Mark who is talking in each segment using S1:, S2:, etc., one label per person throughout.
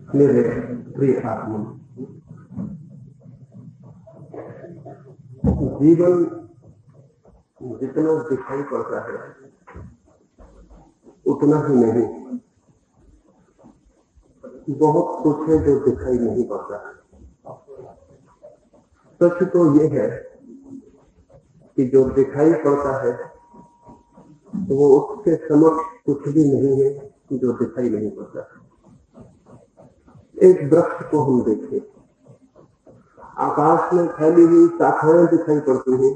S1: मेरे प्रिय आत्मा, जीवन जितना दिखाई पड़ता है उतना ही नहीं, बहुत कुछ है जो दिखाई नहीं पड़ता। सच तो ये है कि जो दिखाई पड़ता है वो उसके समक्ष कुछ भी नहीं है जो दिखाई नहीं पड़ता। एक वृक्ष को हम देखें, आकाश में फैली हुई शाखाएं दिखाई पड़ती हैं,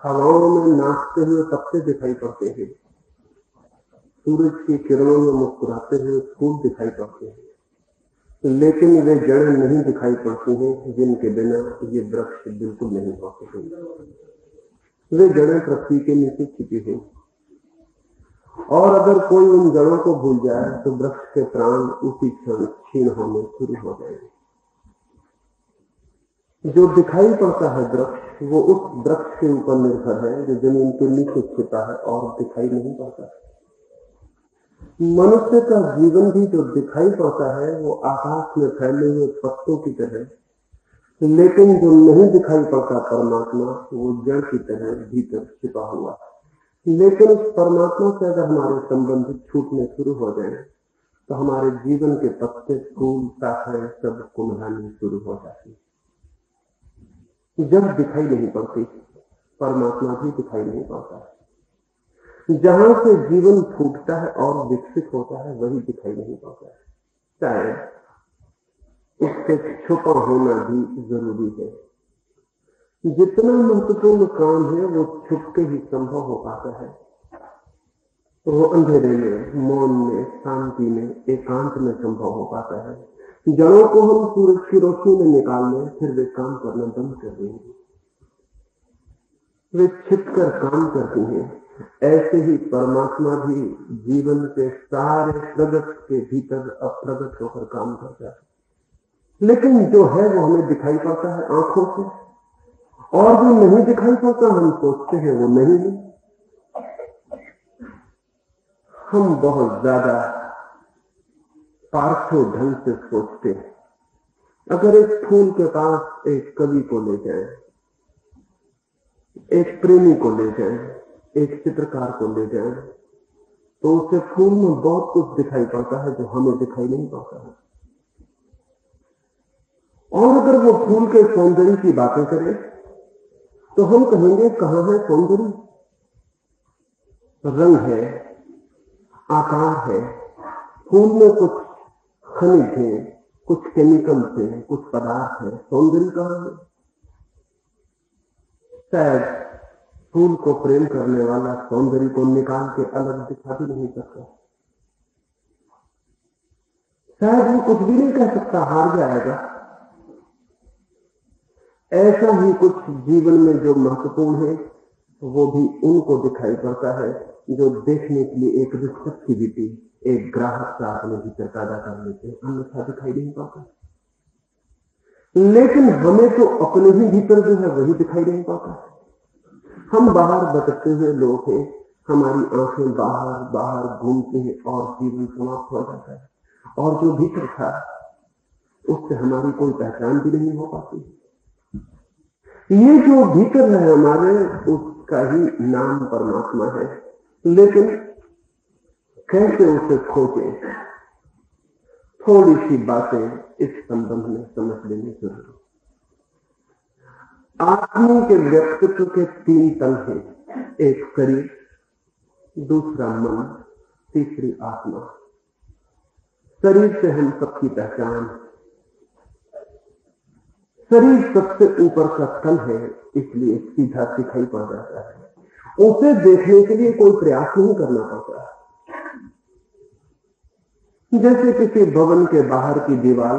S1: हवाओं में नाचते हुए पत्ते दिखाई पड़ते हैं, सूरज की किरणों में मुस्कुराते हुए फूल दिखाई पड़ते हैं, लेकिन वे जड़ें नहीं दिखाई पड़ती हैं जिनके बिना ये वृक्ष बिल्कुल नहीं हो सकेंगे। वे जड़ें पृथ्वी के नीचे छिपी हैं, और अगर कोई उन जड़ों को भूल जाए तो वृक्ष के प्राण उसी क्षण क्षीण होने शुरू हो जाएंगे। जो दिखाई पड़ता है वृक्ष, वो उस वृक्ष के ऊपर निर्भर है जो जमीन के नीचे छिपा है और दिखाई नहीं पड़ता। मनुष्य का जीवन भी जो दिखाई पड़ता है वो आकाश में फैले हुए पत्तों की तरह, लेकिन जो नहीं दिखाई पड़ता परमात्मा वो जड़ की तरह भीतर छिपा हुआ है। लेकिन उस परमात्मा से अगर हमारे संबंध छूटने शुरू हो जाए तो हमारे जीवन के पत्ते, फूल, शाखाएं सब कुम्हलानी शुरू हो जाती। जब दिखाई नहीं पड़ती, परमात्मा भी दिखाई नहीं पड़ता। जहां से जीवन फूटता है और विकसित होता है वही दिखाई नहीं पड़ता है। शायद उससे छुपा होना भी जरूरी है। जितना महत्वपूर्ण काम है वो छुप के ही संभव हो पाता है। वो अंधेरे में, मौन में, शांति में, एकांत में संभव हो पाता है। जड़ों को हम सूरज की रोशनी में निकाल लें, फिर वे काम करना बंद कर देंगे। वे छिपकर काम करती हैं। ऐसे ही परमात्मा भी जीवन के सारे प्रगट के भीतर अप्रगट होकर काम करता है। लेकिन जो है वो हमें दिखाई पड़ता है आंखों से, और जो नहीं दिखाई पड़ता हम सोचते हैं वो नहीं है। हम बहुत ज्यादा पार्थिव ढंग से सोचते हैं। अगर एक फूल के पास एक कवि को ले जाएं, एक प्रेमी को ले जाएं, एक चित्रकार को ले जाएं, तो उसे फूल में बहुत कुछ दिखाई पड़ता है जो हमें दिखाई नहीं पड़ता है। और अगर वो फूल के सौंदर्य की बातें करे तो हम कहेंगे कहां है सौंदर्य? रंग है, आकार है, फूल में कुछ खनिज है, कुछ केमिकल्स है, कुछ पदार्थ है, सौंदर्य कहां है? शायद फूल को प्रेम करने वाला सौंदर्य को निकाल के अलग दिखा भी नहीं सकता। शायद वो कुछ भी नहीं कह सकता, हार जाएगा। ऐसा ही कुछ जीवन में जो महत्वपूर्ण है वो भी उनको दिखाई पड़ता है जो देखने के लिए एक रिसेप्टिविटी, एक ग्राहकता अपने भीतर पैदा कर लेते हैं, अन्यथा दिखाई नहीं पड़ता। लेकिन हमें तो अपने ही भीतर जो है वही दिखाई नहीं पाता। हम बाहर भटकते हुए लोग हैं, हमारी आंखें बाहर बाहर घूमती हैं और जीवन समाप्त हो जाता है, और जो भीतर था उससे हमारी कोई पहचान भी नहीं हो पाती। ये जो भीतर है हमारे, उसका ही नाम परमात्मा है। लेकिन कैसे उसे खोजें? थोड़ी सी बातें इस संबंध में समझ लेनी जरूरी। आदमी के व्यक्तित्व के 3 तल हैं, एक शरीर, दूसरा मन, तीसरी आत्मा। शरीर से हम सबकी पहचान। शरीर सबसे ऊपर का तल है, इसलिए सीधा दिखाई पड़ जाता है। उसे देखने के लिए कोई प्रयास नहीं करना पड़ता। जैसे किसी भवन के बाहर की दीवार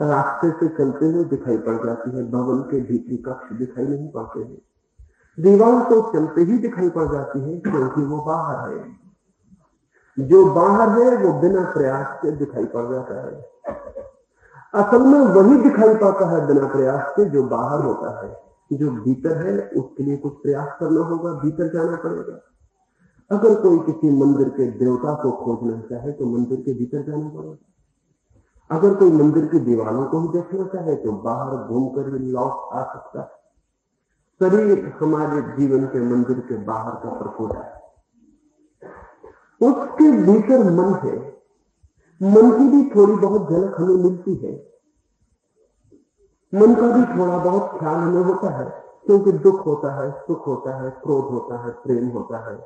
S1: रास्ते से चलते हुए दिखाई पड़ जाती है, भवन के भीतरी कक्ष दिखाई नहीं पड़ते हैं। दीवार तो चलते ही दिखाई पड़ जाती है क्योंकि वो बाहर है। जो बाहर है वो बिना प्रयास के दिखाई पड़ जाता है। असल में वही दिखाई पाता है बिना प्रयास के जो बाहर होता है। जो भीतर है उसके लिए कुछ प्रयास करना होगा, भीतर जाना पड़ेगा। अगर कोई किसी मंदिर के देवता को खोजना चाहे तो मंदिर के भीतर जाना पड़ेगा। अगर कोई मंदिर की दीवारों को ही देखना चाहे तो बाहर घूमकर ही लौट आ सकता है। शरीर हमारे जीवन के मंदिर के बाहर का प्रकोप है, उसके भीतर मन है। मन की भी थोड़ी बहुत झलक हमें मिलती है, मन का भी थोड़ा बहुत ख्याल हमें होता है, क्योंकि दुख होता है, सुख होता है, क्रोध होता है, प्रेम होता है,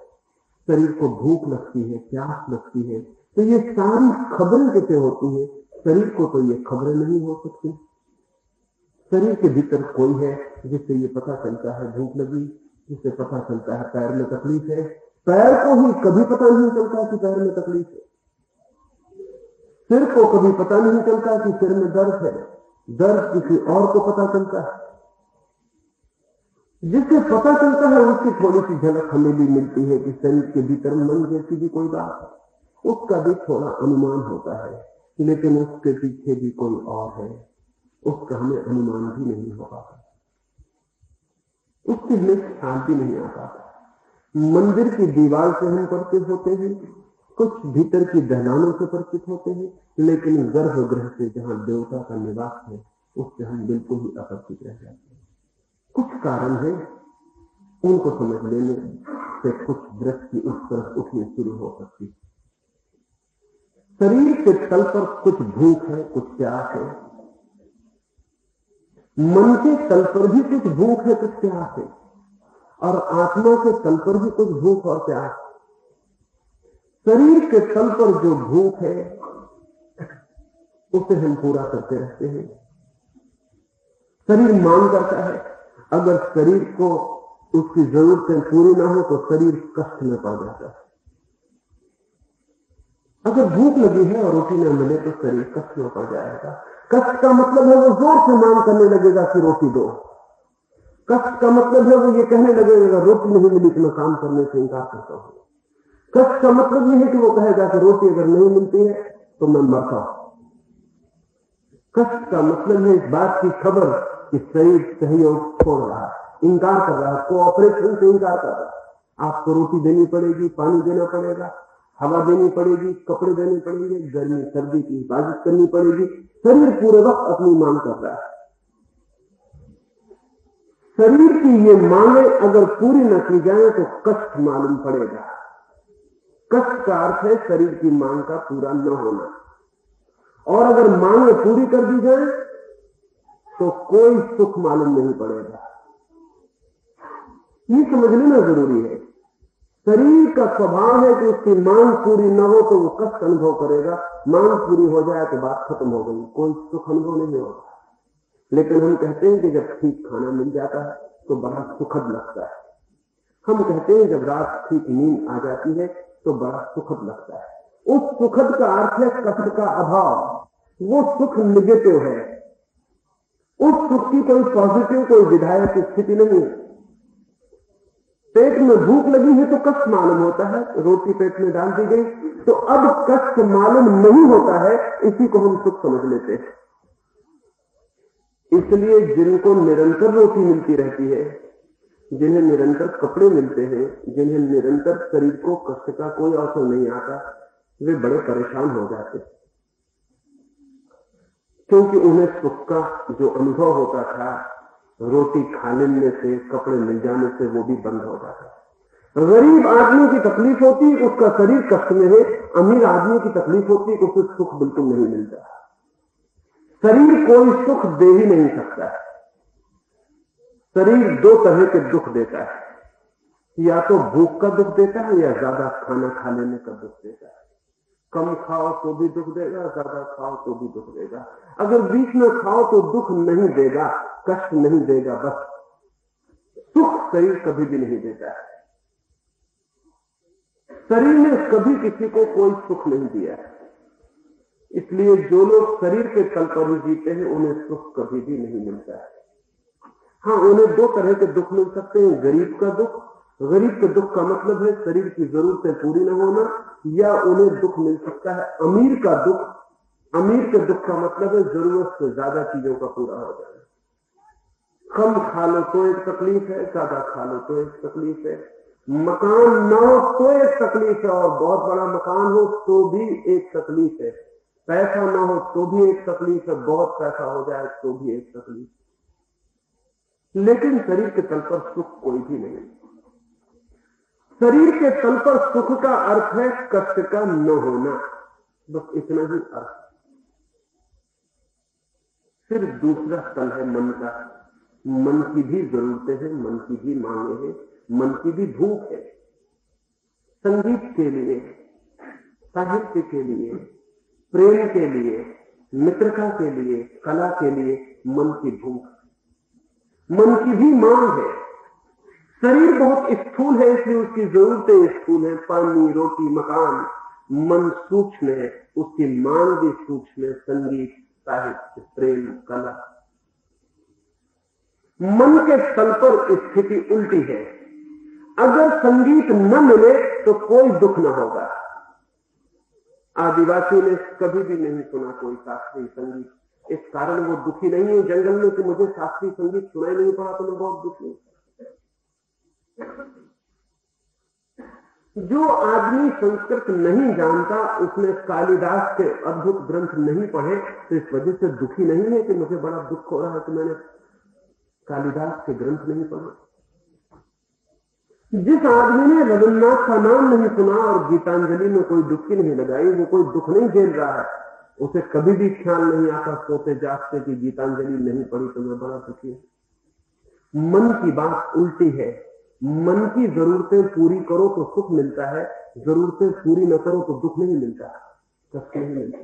S1: शरीर को भूख लगती है, प्यास लगती है। तो ये सारी खबरें कैसे होती है? शरीर को तो ये खबरें नहीं हो सकती। शरीर के भीतर कोई है जिससे ये पता चलता है भूख लगी, जिससे पता चलता है पैर में तकलीफ है। पैर को ही कभी पता नहीं चलता कि पैर में तकलीफ है, सिर को कभी पता नहीं चलता कि सिर में दर्द है, दर्द किसी और को पता चलता है। जिससे पता चलता है उसकी थोड़ी सी झलक हमें भी मिलती है कि शरीर के भीतर मन जैसी भी कोई बात है, उसका भी थोड़ा अनुमान होता है, लेकिन उसके पीछे भी कोई और है, उसका हमें अनुमान भी नहीं हो पाता, उसके लिए ख्याल भी नहीं आ पाता। मंदिर की दीवार से हम परिचित होते हैं, कुछ भीतर की दहलानों से परिचित होते हैं, लेकिन गर्भगृह से जहां देवता का निवास है उससे हम बिल्कुल ही अपरिचित रह जाते हैं। कुछ कारण है, उनको समझ लेने से कुछ दृष्टि उस तरफ उठनी शुरू हो सकती है। शरीर के तल पर कुछ भूख है, कुछ प्यास है, मन के तल पर भी कुछ भूख है, कुछ प्यास है, और आत्मा के तल पर भी कुछ भूख और प्यास है। शरीर के तल पर जो भूख है उसे हम पूरा करते रहते हैं। शरीर मांग करता है, अगर शरीर को उसकी जरूरतें पूरी ना हो तो शरीर कष्ट में पड़ जाता है। अगर भूख लगी है और रोटी न मिले तो शरीर कष्ट में पड़ जाएगा। कष्ट का मतलब है वो जोर से मांग करने लगेगा कि रोटी दो। कष्ट का मतलब है वो ये कहने लगेगा रोटी नहीं मिली तो मैं काम करने से इंकार करता हूं। कष्ट का मतलब यह है कि वो कहेगा कि रोटी अगर नहीं मिलती है तो मैं मरता हूं। कष्ट का मतलब है इस बात की खबर कि शरीर सहयोग छोड़ रहा है, इंकार कर रहा है, कोऑपरेशन से इंकार कर रहा है। आपको रोटी देनी पड़ेगी, पानी देना पड़ेगा, हवा देनी पड़ेगी, कपड़े देने पड़ेंगे, गर्मी सर्दी की हिफाजत करनी पड़ेगी। शरीर पूरे वक्त अपनी मांग कर रहा है। शरीर की ये मांगे अगर पूरी न की जाए तो कष्ट मालूम पड़ेगा। कष्ट का अर्थ है शरीर की मांग का पूरा न होना, और अगर मांगे पूरी कर दी जाए तो कोई सुख मालूम नहीं पड़ेगा। ये समझ लेना जरूरी है। शरीर का स्वभाव है कि उसकी मांग पूरी न हो तो वो कष्ट अनुभव करेगा, मांग पूरी हो जाए तो बात खत्म हो गई, कोई सुख अनुभव नहीं होगा। लेकिन हम कहते हैं कि जब ठीक खाना मिल जाता है तो बड़ा सुखद लगता है। हम कहते हैं जब रात ठीक नींद आ जाती है तो बड़ा सुखद लगता है। उस सुखद का अर्थ है कष्ट का अभाव। वो सुख निगेटिव है, उस सुख की कोई पॉजिटिव, कोई विधायक स्थिति नहीं है। पेट में भूख लगी है तो कष्ट मालूम होता है, रोटी पेट में डाल दी गई तो अब कष्ट मालूम नहीं होता है, इसी को हम सुख समझ लेते हैं। इसलिए जिनको निरंतर रोटी मिलती रहती है, जिन्हें निरंतर कपड़े मिलते हैं, जिन्हें निरंतर शरीर को कष्ट का कोई अवसर नहीं आता, वे बड़े परेशान हो जाते हैं, क्योंकि उन्हें सुख का जो अनुभव होता था रोटी खा लेने से, कपड़े मिल जाने से, वो भी बंद हो जाता है। गरीब आदमी की तकलीफ होती है, उसका शरीर कष्ट में है। अमीर आदमी की तकलीफ होती है, उसे सुख बिल्कुल नहीं मिलता। शरीर कोई सुख दे ही नहीं सकता है। शरीर दो तरह के दुख देता है, या तो भूख का दुख देता है या ज्यादा खाना खा लेने का दुख देता है। कम खाओ तो भी दुख देगा, ज्यादा खाओ तो भी दुख देगा। अगर बीच में खाओ तो दुख नहीं देगा, कष्ट नहीं देगा, बस सुख शरीर कभी भी नहीं देता है। शरीर ने कभी किसी को कोई सुख नहीं दिया है। इसलिए जो लोग शरीर के तल पर ही जीते हैं उन्हें सुख कभी भी नहीं मिलता है। हाँ, उन्हें दो तरह के दुख मिल सकते हैं। गरीब का दुख, गरीब के दुख का मतलब है शरीर की जरूरतें पूरी न होना, या उन्हें दुख मिल सकता है अमीर का दुख। अमीर के दुख का मतलब है जरूरत से ज्यादा चीजों का पूरा हो जाना। कम खा लो तो एक तकलीफ है, ज्यादा खा लो तो एक तकलीफ है। मकान न हो तो एक तकलीफ है, और बहुत बड़ा मकान हो तो भी एक तकलीफ है। पैसा ना हो तो भी एक तकलीफ है, बहुत पैसा हो जाए तो भी एक तकलीफ, लेकिन शरीर के तल पर सुख कोई भी नहीं। शरीर के तल पर सुख का अर्थ है कष्ट का न होना, बस इतना ही अर्थ। फिर दूसरा तल है मन का। मन की भी जरूरतें हैं, मन की भी मांगे हैं, मन की भी भूख है। संगीत के लिए, साहित्य के लिए, प्रेम के लिए, मित्रता के लिए, कला के लिए मन की भूख, मन की भी मांग है। शरीर बहुत स्थूल है, इसलिए उसकी जरूरतें स्थूल है, पानी, रोटी, मकान। मन सूक्ष्म है, उसकी मांग भी सूक्ष्म है, संगीत, साहित्य, प्रेम, कला। मन के तल पर स्थिति उल्टी है। अगर संगीत न मिले तो कोई दुख न होगा। आदिवासी ने कभी भी नहीं सुना कोई शास्त्रीय संगीत, इस कारण वो दुखी नहीं है जंगल में कि मुझे शास्त्रीय संगीत सुनाई नहीं पड़ा तो मैं बहुत दुखी हूं। जो आदमी संस्कृत नहीं जानता, उसने कालिदास के अद्भुत ग्रंथ नहीं पढ़े, तो इस वजह से दुखी नहीं है कि मुझे बड़ा दुख हो रहा है कि मैंने कालिदास के ग्रंथ नहीं पढ़े। जिस आदमी ने रविन्द्रनाथ का नाम नहीं सुना और गीतांजलि में कोई डुबकी नहीं लगाई, वो कोई दुख नहीं झेल रहा है। उसे कभी भी ख्याल नहीं आता सोते जागते कि गीतांजलि नहीं पढ़ी तो मैं बड़ा दुखी हूं। मन की बात उल्टी है। मन की जरूरतें पूरी करो तो सुख मिलता है, जरूरतें पूरी न करो तो दुख नहीं मिलता, कष्ट नहीं मिलता।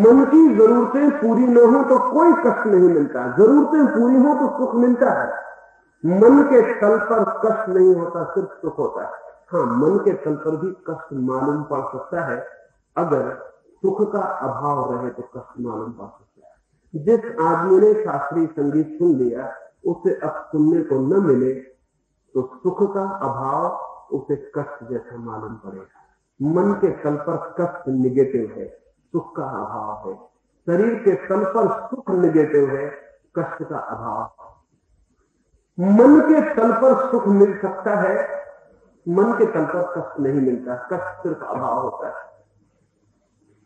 S1: मन की जरूरतें पूरी न हो तो कोई कष्ट नहीं मिलता, जरूरतें पूरी हो तो सुख मिलता है। मन के तल पर कष्ट नहीं होता, सिर्फ सुख होता है। हाँ, मन के तल पर भी कष्ट मालूम पड़ सकता है, अगर सुख का अभाव रहे तो कष्ट मालूम पड़ सकता है। जिस आदमी ने शास्त्रीय संगीत सुन लिया, उसे अब सुनने को न मिले तो सुख का अभाव उसे कष्ट जैसा मालूम पड़ेगा। मन के तल पर कष्ट निगेटिव है, सुख का अभाव है। शरीर के तल पर सुख निगेटिव है, कष्ट का अभाव। मन के तल पर सुख मिल सकता है, मन के तल पर कष्ट नहीं मिलता, कष्ट सिर्फ अभाव होता है।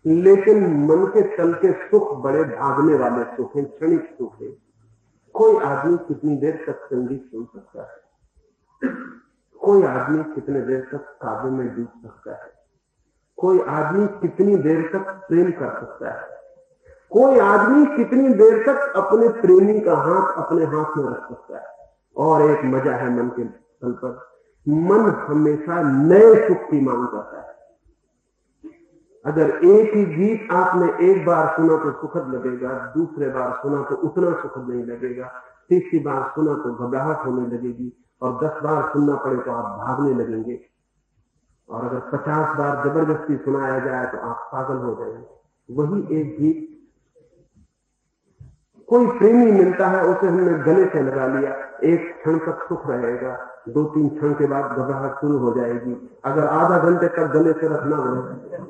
S1: लेकिन मन के तल के सुख बड़े भागने वाले सुख हैं, क्षणिक सुख है। कोई आदमी कितनी देर तक संगीत सुन सकता है, कोई आदमी कितने देर तक काव्य में डूब सकता है, कोई आदमी कितनी देर तक प्रेम कर सकता है, कोई आदमी कितनी देर तक अपने प्रेमी का हाथ अपने हाथ में रख सकता है। और एक मजा है मन के तल पर, मन हमेशा नए सुख की मांग करता है। अगर एक ही गीत आपने एक बार सुना तो सुखद लगेगा, दूसरे बार सुना तो उतना सुखद नहीं लगेगा, तीसरी बार सुना तो घबराहट होने लगेगी, और 10 बार सुनना पड़े तो आप भागने लगेंगे, और अगर 50 बार जबरदस्ती सुनाया जाए तो आप पागल हो जाएंगे। वही एक गीत, कोई प्रेमी मिलता है, उसे हमने गले से लगा लिया, एक क्षण तक सुख रहेगा, 2-3 क्षण के बाद घबराहट शुरू हो जाएगी। अगर आधा घंटे तक गले से रखना हो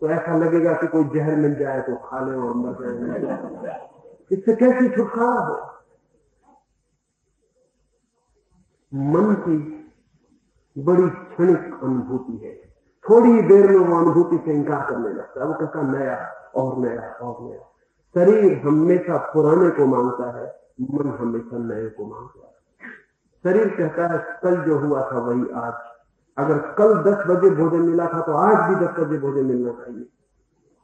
S1: तो ऐसा लगेगा कि कोई जहर मिल जाए तो खा ले और मर जाए। इससे कैसी छुटकारा हो? मन की बड़ी क्षणिक अनुभूति है, थोड़ी देर में वो अनुभूति से इंकार करने लगता है, वो कहता नया और नया और नया। शरीर हमेशा पुराने को मांगता है, मन हमेशा नए को मांगता है। शरीर कहता है कल जो हुआ था वही आज, अगर कल 10 बजे भोजन मिला था तो आज भी 10 बजे भोजन मिलना चाहिए।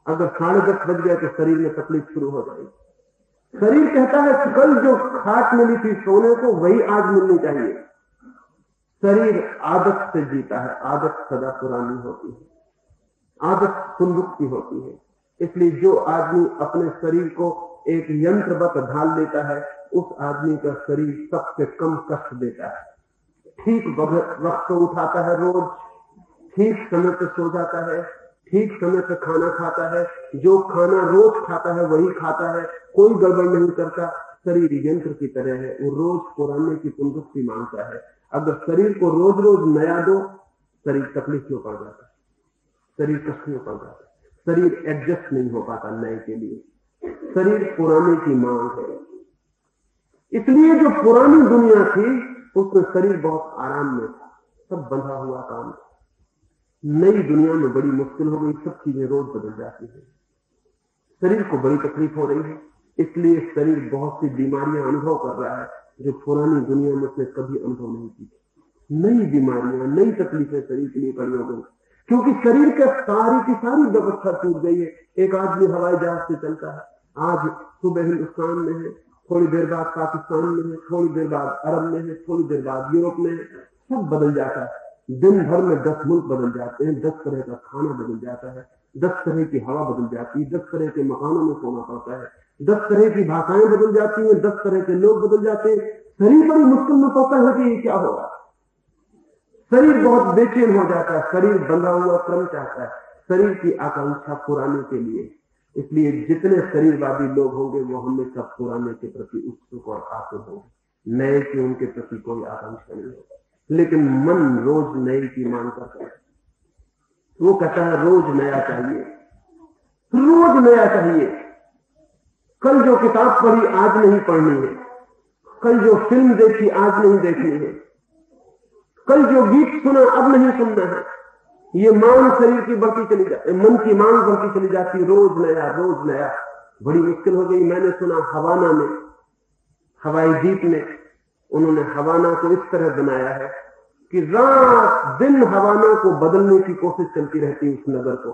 S1: अगर 10:30 बज गए तो शरीर में तकलीफ शुरू हो जाएगी। शरीर कहता है कल जो खाट मिली थी सोने को वही आज मिलनी चाहिए। शरीर आदत से जीता है, आदत सदा पुरानी होती है, आदत पुनरुक्ति होती है। इसलिए जो आदमी अपने शरीर को एक यंत्रवत ढाल लेता है, उस आदमी का शरीर सबसे कम कष्ट देता है। ठीक वक्त को उठाता है रोज, ठीक समय पर सो जाता है, ठीक समय पर खाना खाता है, जो खाना रोज खाता है वही खाता है, कोई गड़बड़ नहीं करता। शरीर यंत्र की तरह है, वो रोज पुराने की पुनरुक्ति मांगता है। अगर शरीर को रोज रोज नया दो, शरीर तकलीफ में पड़ जाता है, शरीर कष्ट में पड़ जाता है, शरीर एडजस्ट नहीं हो पाता नए के लिए। शरीर पुराने की मांग है। इसलिए जो पुरानी दुनिया थी उसमें शरीर बहुत आराम में था, सब बंधा हुआ काम था। नई दुनिया में बड़ी मुश्किल हो गई, सब चीजें रोज बदल जाती है। शरीर को बड़ी तकलीफ हो रही है, इसलिए शरीर बहुत सी बीमारियां अनुभव कर रहा है जो पुरानी दुनिया में उसने कभी अनुभव नहीं की। नई बीमारियां, नई तकलीफें शरीर के लिए खड़ी हो गई, क्योंकि शरीर के सारी की सारी व्यवस्था टूट गई है। एक आदमी हवाई जहाज से चलता है, आज सुबह हिंदुस्तान में है, थोड़ी देर बाद पाकिस्तान में है, थोड़ी देर बाद अरब में है, थोड़ी देर बाद यूरोप में है, सब बदल जाता है। दिन भर में 10 मुल्क बदल जाते हैं, 10 तरह का खाना बदल जाता है, 10 तरह की हवा बदल जाती है, 10 तरह के मकानों में सोना पड़ता है, 10 तरह की भाषाएं बदल जाती हैं, 10 तरह के लोग बदल जाते हैं। शरीर बड़ी मुश्किल में पड़ता है कि ये क्या होगा। शरीर बहुत बेचैन हो जाता है, शरीर बंधा हुआ क्रम चाहता है, शरीर की आकांक्षा पुराने के लिए। इसलिए जितने शरीरवादी लोग होंगे वो हमेशा पुराने के प्रति उत्सुक और आतुर होंगे, नए की उनके प्रति कोई आकांक्षा नहीं होगा। लेकिन मन रोज नए की मांग करता है, वो कहता है रोज नया चाहिए, रोज नया चाहिए। कल जो किताब पढ़ी आज नहीं पढ़नी है, कल जो फिल्म देखी आज नहीं देखनी है, कल जो गीत सुना अब नहीं सुनना है। ये मांग शरीर की बढ़ती चली जाती, मन की मांग बढ़ती चली जाती, रोज नया रोज नया। बड़ी मुश्किल हो गई। मैंने सुना हवाना में, हवाई द्वीप में उन्होंने हवाना को इस तरह बनाया है कि रात दिन हवाना को बदलने की कोशिश चलती रहती उस नगर को,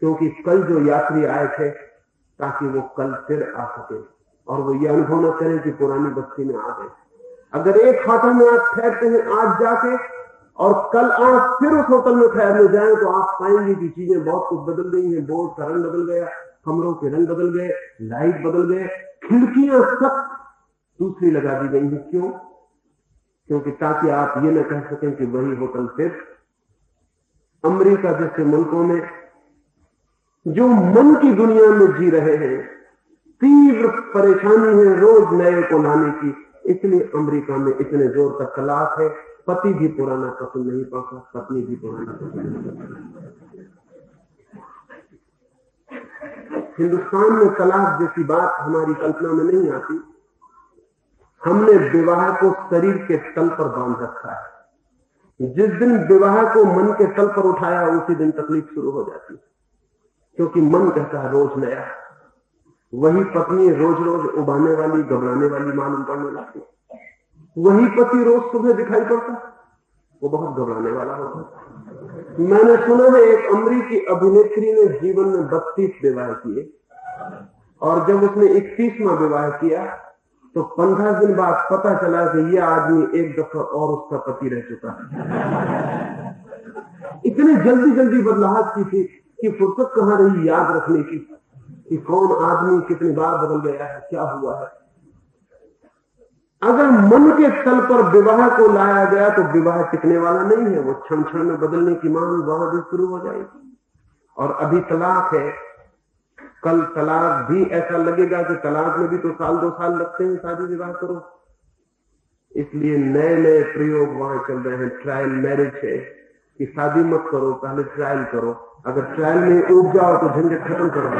S1: क्योंकि कल जो यात्री आए थे ताकि वो कल फिर आ सके और वो ये अनुभव न करें कि पुरानी बस्ती में आ गए। अगर एक होटल में आप ठहरते हैं आज जाके और कल आप फिर उस होटल में ठहरने जाएं तो आप पाएंगे कि चीजें बहुत कुछ बदल गई हैं। बोर्ड का रंग बदल गया, कमरों के रंग बदल गए, लाइट बदल गए, खिड़कियां सब दूसरी लगा दी गई हैं। क्यों? क्योंकि ताकि आप ये न कह सकें कि वही होटल फिर। अमेरिका जैसे मुल्कों में जो मन की दुनिया में जी रहे हैं, तीव्र परेशानी है रोज नए को लाने की। इसलिए अमेरिका में इतने जोर का तलाक है, पति भी पुराना पसंद नहीं पाता, पत्नी भी पुराना पसंद नहीं पाती। हिंदुस्तान में तलाक जैसी बात हमारी कल्पना में नहीं आती। हमने विवाह को शरीर के तल पर बांध रखा है। जिस दिन विवाह को मन के तल पर उठाया उसी दिन तकलीफ शुरू हो जाती है, क्योंकि मन कहता है रोज नया। वही पत्नी रोज रोज उबाने वाली, घबराने वाली मालूम पड़ने लगती। वही पति रोज सुबह दिखाई पड़ता, वो बहुत घबराने वाला होता। मैंने सुना है एक अमेरिकी अभिनेत्री ने जीवन में 32 विवाह किए और जब उसने 31वां विवाह किया तो 15 दिन बाद पता चला कि यह आदमी एक दफा और उसका पति रह चुका है। इतनी जल्दी जल्दी बदलाव की थी कि फुर्सत कहां रही याद रखने की कि कौन आदमी कितनी बार बदल गया है, क्या हुआ है। अगर मन के तल पर विवाह को लाया गया तो विवाह टिकने वाला नहीं है, वो क्षण क्षण में बदलने की मांग वहां भी शुरू हो जाएगी। और अभी तलाक है, कल तलाक भी ऐसा लगेगा कि तलाक में भी तो 1-2 साल लगते हैं शादी विवाह करो। इसलिए नए नए प्रयोग वहां चल रहे हैं। ट्रायल मैरिज है कि शादी मत करो, पहले ट्रायल करो, अगर ट्रायल में उग जाओ तो झंझट खत्म करो।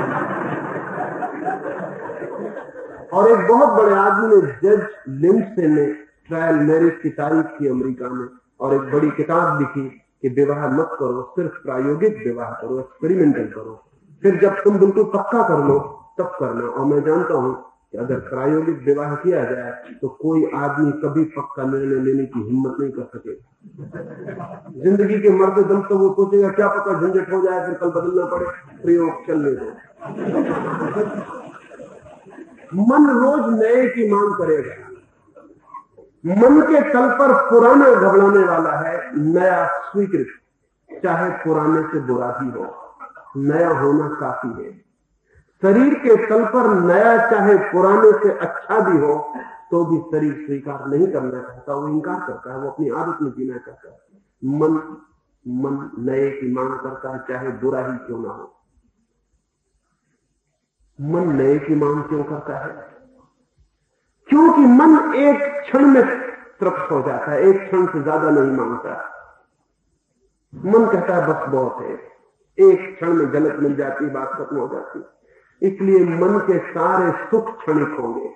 S1: और एक बहुत बड़े आदमी ने, जज लिंडसे ने ट्रायल मैरिज की तारीफ की अमेरिका में और एक बड़ी किताब लिखी कि विवाह मत करो, सिर्फ प्रायोगिक विवाह करो, एक्सपेरिमेंटल करो, फिर जब तुम बिल्कुल पक्का कर लो तब करना। और मैं जानता हूं कि अगर प्रायोगिक विवाह किया जाए तो कोई आदमी कभी पक्का निर्णय लेने की हिम्मत नहीं कर सकेगा। जिंदगी के मरते दम तो वो सोचेगा क्या पता झंझट हो जाए, फिर कल बदलना पड़े, प्रयोग चलने दो। मन रोज नए की मांग करेगा। मन के तल पर पुराना घबराने वाला है, नया स्वीकृत, चाहे पुराने से बुरा ही हो, नया होना काफी है। शरीर के तल पर नया चाहे पुराने से अच्छा भी हो तो भी शरीर स्वीकार नहीं करना चाहता, वो इनकार करता है, वो अपनी आदत में जीना चाहता है। मन नए की मांग करता है, चाहे बुरा ही क्यों ना हो। मन नए की मांग क्यों करता है? क्योंकि मन एक क्षण में तृप्त हो जाता है, एक क्षण से ज्यादा नहीं मांगता। मन कहता है बस बहुत है, एक क्षण में जन्नत मिल जाती, बात खत्म हो जाती। इसलिए मन के सारे सुख क्षणिक होंगे।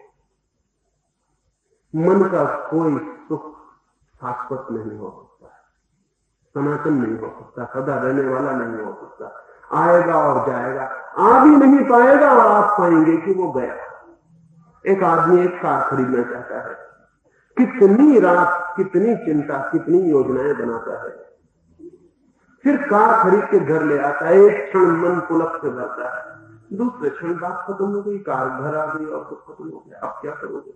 S1: मन का कोई सुख शाश्वत नहीं हो सकता। सनातन नहीं हो सकता, सदा रहने वाला नहीं हो सकता, आएगा और जाएगा, आ भी नहीं पाएगा और आप पाएंगे कि वो गया। एक आदमी एक कार खरीदना चाहता है, कितनी रात, कितनी चिंता, कितनी योजनाएं बनाता है, फिर कार खरीद के घर ले आता है, एक क्षण मन पुलक से भरता है, दूसरे क्षण बात खत्म हो गई, कार घर आ गई और सब खत्म हो गया, अब क्या करोगे?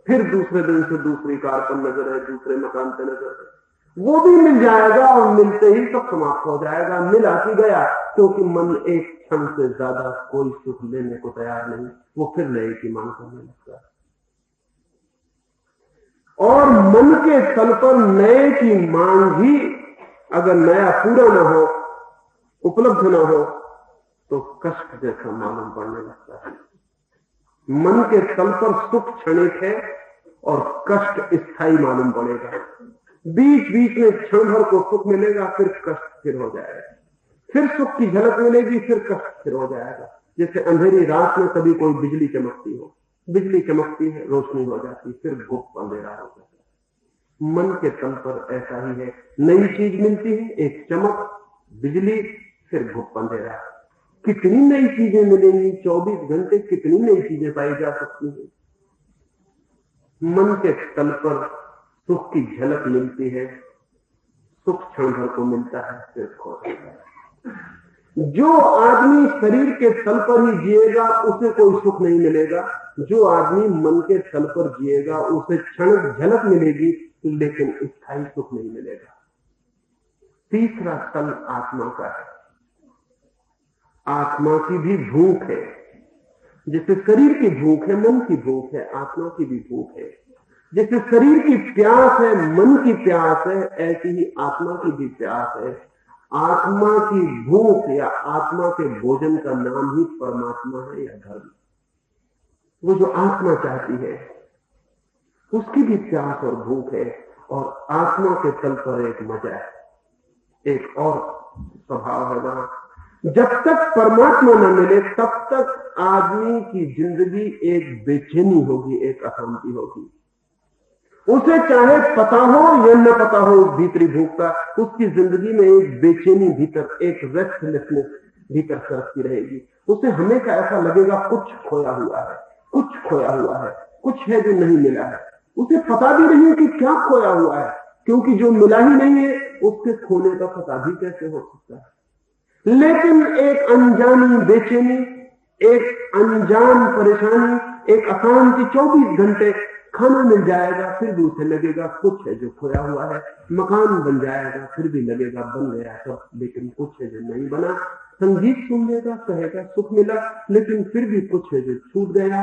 S1: फिर दूसरे दिन से दूसरी कार पर नजर है, दूसरे मकान पर नजर है, वो भी मिल जाएगा और मिलते ही सब समाप्त हो जाएगा, मिला कि गया, क्योंकि मन एक क्षण से ज्यादा कोई सुख लेने को तैयार नहीं, वो फिर नए की मांग करने लगता है। और मन के तल पर नए की मांग ही अगर नया पूरा न हो, उपलब्ध न हो, तो कष्ट जैसा मालूम पड़ने लगता है। मन के तल पर सुख क्षणिक है और कष्ट स्थायी मालूम पड़ेगा। बीच बीच में क्षण भर को सुख मिलेगा, फिर कष्ट फिर हो जाएगा, फिर सुख की झलक मिलेगी, फिर कष्ट फिर हो जाएगा। जैसे अंधेरी रात में कभी कोई बिजली चमकती हो, बिजली चमकती है, रोशनी हो जाती, फिर गुप्त अंधेरा हो जाता है। मन के तल पर ऐसा ही है, नई चीज मिलती है, एक चमक, बिजली, फिर गुप्त अंधेरा। कितनी नई चीजें मिलेंगी, 24 घंटे कितनी नई चीजें पाई जा सकती हैं। मन के तल पर सुख की झलक मिलती है, सुख क्षण भर को मिलता है, फिर खो जाता है। जो आदमी शरीर के तल पर ही जिएगा उसे कोई सुख नहीं मिलेगा, जो आदमी मन के तल पर जिएगा उसे क्षण झलक मिलेगी, लेकिन स्थायी सुख नहीं मिलेगा। तीसरा तल आत्मा का है। आत्मा की भी भूख है, जैसे शरीर की भूख है, मन की भूख है, आत्मा की भी भूख है। जैसे शरीर की प्यास है, मन की प्यास है, ऐसी ही आत्मा की भी प्यास है। आत्मा की भूख या आत्मा के भोजन का नाम ही परमात्मा है या धर्म। वो जो आत्मा चाहती है उसकी भी प्यास और भूख है, और आत्मा के तल पर एक मजा है, एक और स्वभाव है वहां। जब तक परमात्मा न मिले तब तक आदमी की जिंदगी एक बेचैनी होगी, एक अशांति होगी। उसे चाहे पता हो या न पता हो भीतरी भूख का, उसकी जिंदगी में एक बेचैनी भीतर, एक रेस्टलेसनेस भीतर सरकती रहेगी। उसे हमेशा ऐसा लगेगा कुछ खोया हुआ है, कुछ खोया हुआ है, कुछ है जो नहीं मिला है। उसे पता भी नहीं कि क्या खोया हुआ है, क्योंकि जो मिला ही नहीं है उसके खोने का पता भी कैसे हो सकता है। लेकिन एक अनजानी बेचैनी, एक अनजान परेशानी, एक अशांति, 24 घंटे खाना मिल जाएगा फिर भी उसे लगेगा कुछ है जो खोया हुआ है, मकान बन जाएगा फिर भी लगेगा बन गया सब, लेकिन कुछ है जो नहीं बना। संगीत सुन लेगा, कहेगा सुख मिला, लेकिन फिर भी कुछ है जो छूट गया।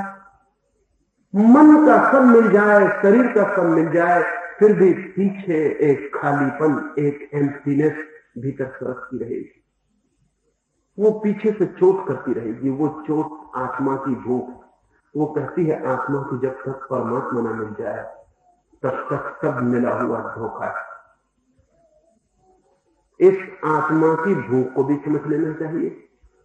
S1: मन का सब मिल जाए, शरीर का सब मिल जाए, फिर भी पीछे एक खालीपन, एक एम्प्टीनेस भीतर सरकती रहेगी। वो पीछे से चोट करती रहेगी, वो चोट आत्मा की भूख। वो कहती है आत्मा की जब तक परमात्मा न मिल जाए तब तक सब मिला हुआ धोखा है। इस आत्मा की भूख को भी समझ लेना चाहिए।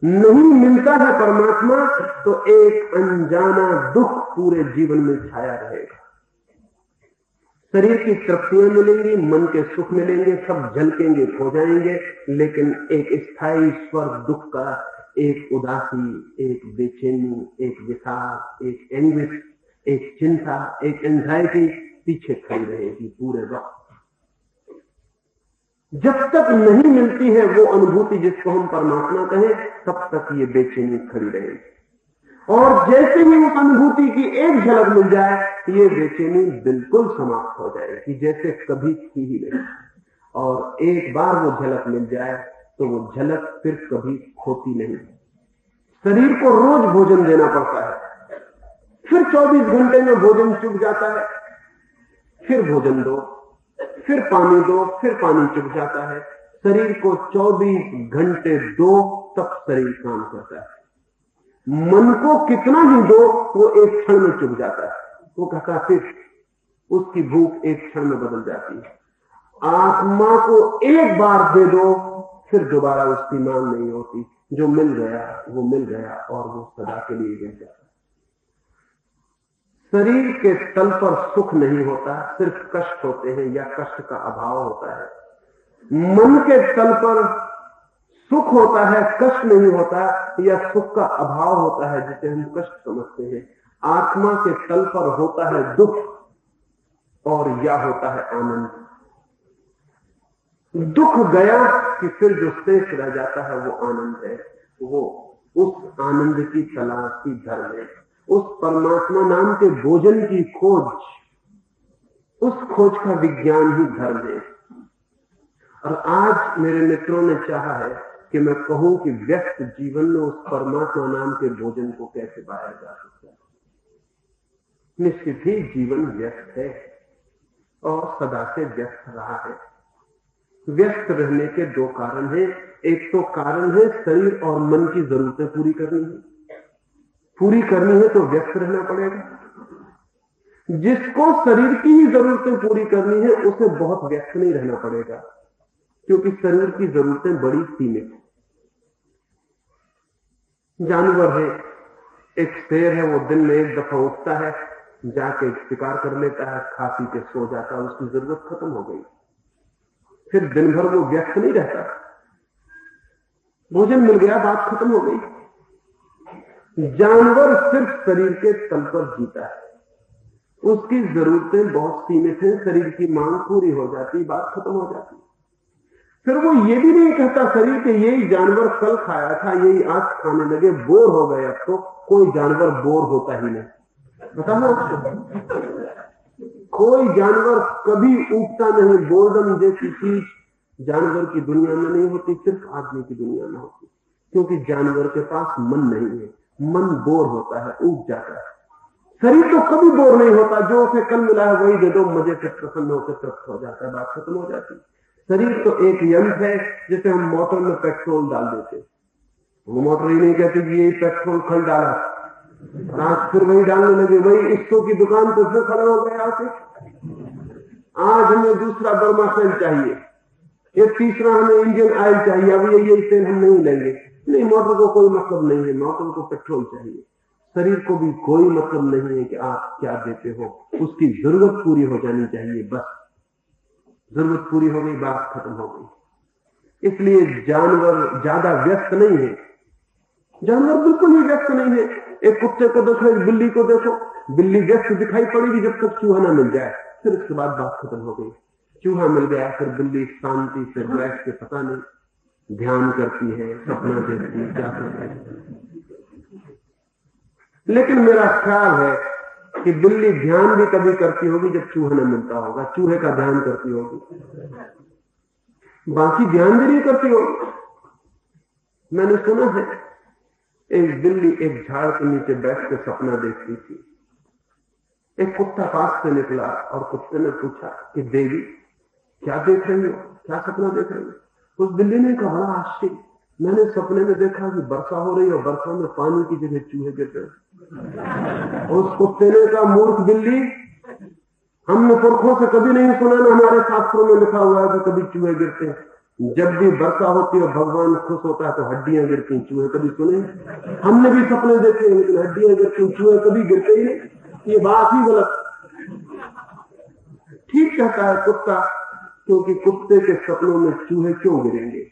S1: नहीं मिलता है परमात्मा तो एक अनजाना दुख पूरे जीवन में छाया रहेगा। शरीर की तृप्तियां मिलेंगी, मन के सुख मिलेंगे, सब झलकेंगे, खो जाएंगे, लेकिन एक स्थायी स्वर दुख का, एक उदासी, एक बेचैनी, एक विषाद, एक एंग्विश, एक चिंता, एक एंजाइटी पीछे खड़ी रहेगी पूरे वक्त। जब तक नहीं मिलती है वो अनुभूति जिसको हम परमात्मा कहें, तब तक ये बेचैनी खड़ी रहेगी। और जैसे ही उस अनुभूति की एक झलक मिल जाए, ये बेचैनी बिल्कुल समाप्त हो जाएगी, जैसे कभी थी ही नहीं। और एक बार वो झलक मिल जाए तो वो झलक फिर कभी खोती नहीं। शरीर को रोज भोजन देना पड़ता है, फिर 24 घंटे में भोजन चुक जाता है, फिर भोजन दो, फिर पानी दो, फिर पानी चुक जाता है। शरीर को 24 घंटे दो तब शरीर काम करता है। मन को कितना ही दो वो एक क्षण में चुक जाता है। वो कहता फिर उसकी भूख एक क्षण में बदल जाती है। आत्मा को एक बार दे दो फिर दोबारा उसकी मांग नहीं होती। जो मिल गया वो मिल गया और वो सदा के लिए मिल जाता। शरीर के तल पर सुख नहीं होता, सिर्फ कष्ट होते हैं या कष्ट का अभाव होता है। मन के तल पर सुख होता है, कष्ट नहीं होता, या सुख का अभाव होता है जिसे हम कष्ट समझते हैं। आत्मा के तल पर होता है दुख और या होता है आनंद। दुख गया कि फिर जो शेष रह जाता है वो आनंद है। वो उस आनंद की तलाश की धर्म है, उस परमात्मा नाम के भोजन की खोज, उस खोज का विज्ञान ही धर्म है। और आज मेरे मित्रों ने चाहा है कि मैं कहूं कि व्यस्त जीवन में उस परमात्मा नाम के भोजन को कैसे पाया जा सकता है। निश्चित ही जीवन व्यस्त है और सदा से व्यस्त रहा है। व्यस्त रहने के दो कारण हैं। एक तो कारण है शरीर और मन की जरूरतें पूरी करनी है। पूरी करनी है तो व्यस्त रहना पड़ेगा। जिसको शरीर की ही जरूरतें पूरी करनी है उसे बहुत व्यस्त नहीं रहना पड़ेगा, क्योंकि शरीर की जरूरतें बड़ी सीमित हैं। जानवर है, एक शेर है, वो दिन में एक दफा उठता है, जाके शिकार कर लेता है, खा पी के सो जाता है, उसकी जरूरत खत्म हो गई। फिर दिन भर वो व्यस्त नहीं रहता, भोजन मिल गया, बात खत्म हो गई। जानवर सिर्फ शरीर के तल पर जीता है, उसकी जरूरतें बहुत सीमित हैं, शरीर की मांग पूरी हो जाती, बात खत्म हो जाती। फिर वो ये भी नहीं कहता शरीर के यही जानवर कल खाया था, यही आज खाने लगे, बोर हो गए। अब तो कोई जानवर बोर होता ही नहीं, बताना आपको। कोई जानवर कभी उगता नहीं। बोर्डम जैसी चीज जानवर की दुनिया में नहीं होती, सिर्फ आदमी की दुनिया में होती, क्योंकि जानवर के पास मन नहीं है। मन बोर होता है, उग जाता है। शरीर तो कभी बोर नहीं होता, जो उसे कल मिला है वही दे दो, मजे से प्रसन्न होकर तृप्त हो जाता है, बात खत्म हो जाती। शरीर तो एक यंत्र है, जैसे हम मोटर में पेट्रोल डाल देते, वो मोटर ही नहीं कहती कि ये पेट्रोल कल डाला, आज फिर वही डालने लगे, वही 100 की दुकान पर फिर खड़े हो गए आके, आज हमें दूसरा बर्मा तेल चाहिए, ये तीसरा हमें इंजन ऑयल चाहिए, अब ये तेल हम नहीं लेंगे। नहीं, मोटर को कोई मतलब नहीं है, मोटर को पेट्रोल चाहिए। शरीर को भी कोई मतलब नहीं है कि आप क्या देते हो, उसकी जरूरत पूरी हो जानी चाहिए, बस। जरूरत पूरी हो गई, बात खत्म हो गई। इसलिए जानवर ज्यादा व्यस्त नहीं है, जानवर बिल्कुल ही व्यस्त नहीं है। एक कुत्ते को देखो, एक बिल्ली को देखो, बिल्ली व्यस्त दिखाई पड़ेगी जब तक चूहा ना मिल जाए, फिर उसके बाद बात खत्म हो गई। चूहा मिल गया, फिर बिल्ली शांति से बैठ के पता नहीं ध्यान करती है, सपना देखती है, क्या करती है। लेकिन मेरा ख्याल है कि बिल्ली ध्यान भी कभी करती होगी जब चूहा न मिलता होगा, चूहे का ध्यान करती होगी, बाकी ध्यान भी नहीं करती होगी। मैंने सुना है एक बिल्ली एक झाड़ के नीचे बैठ के सपना देखती थी। एक कुत्ता पास से निकला और कुत्ते ने पूछा कि देवी क्या देख रही हो, क्या सपना देख रही हो? उस बिल्ली ने कहा, बड़ा आश्चर्य, मैंने सपने में देखा कि वर्षा हो रही है और वर्षा में पानी की जगह चूहे गिर रहे। उस कुत्ते ने कहा, मूर्ख बिल्ली, हमने पुरखों से कभी नहीं सुना, ना हमारे शास्त्रों में लिखा हुआ है कि कभी चूहे गिरते हैं। जब भी वर्षा होती है भगवान खुश होता है तो हड्डियां गिरती, चूहे कभी सुने? हमने भी सपने देखे हैं, लेकिन हड्डियां गिरती, चूहे कभी गिरते ही नहीं। ये बात ही गलत। ठीक कहता है कुत्ता, क्योंकि कुत्ते के सपनों में चूहे क्यों गिरेंगे?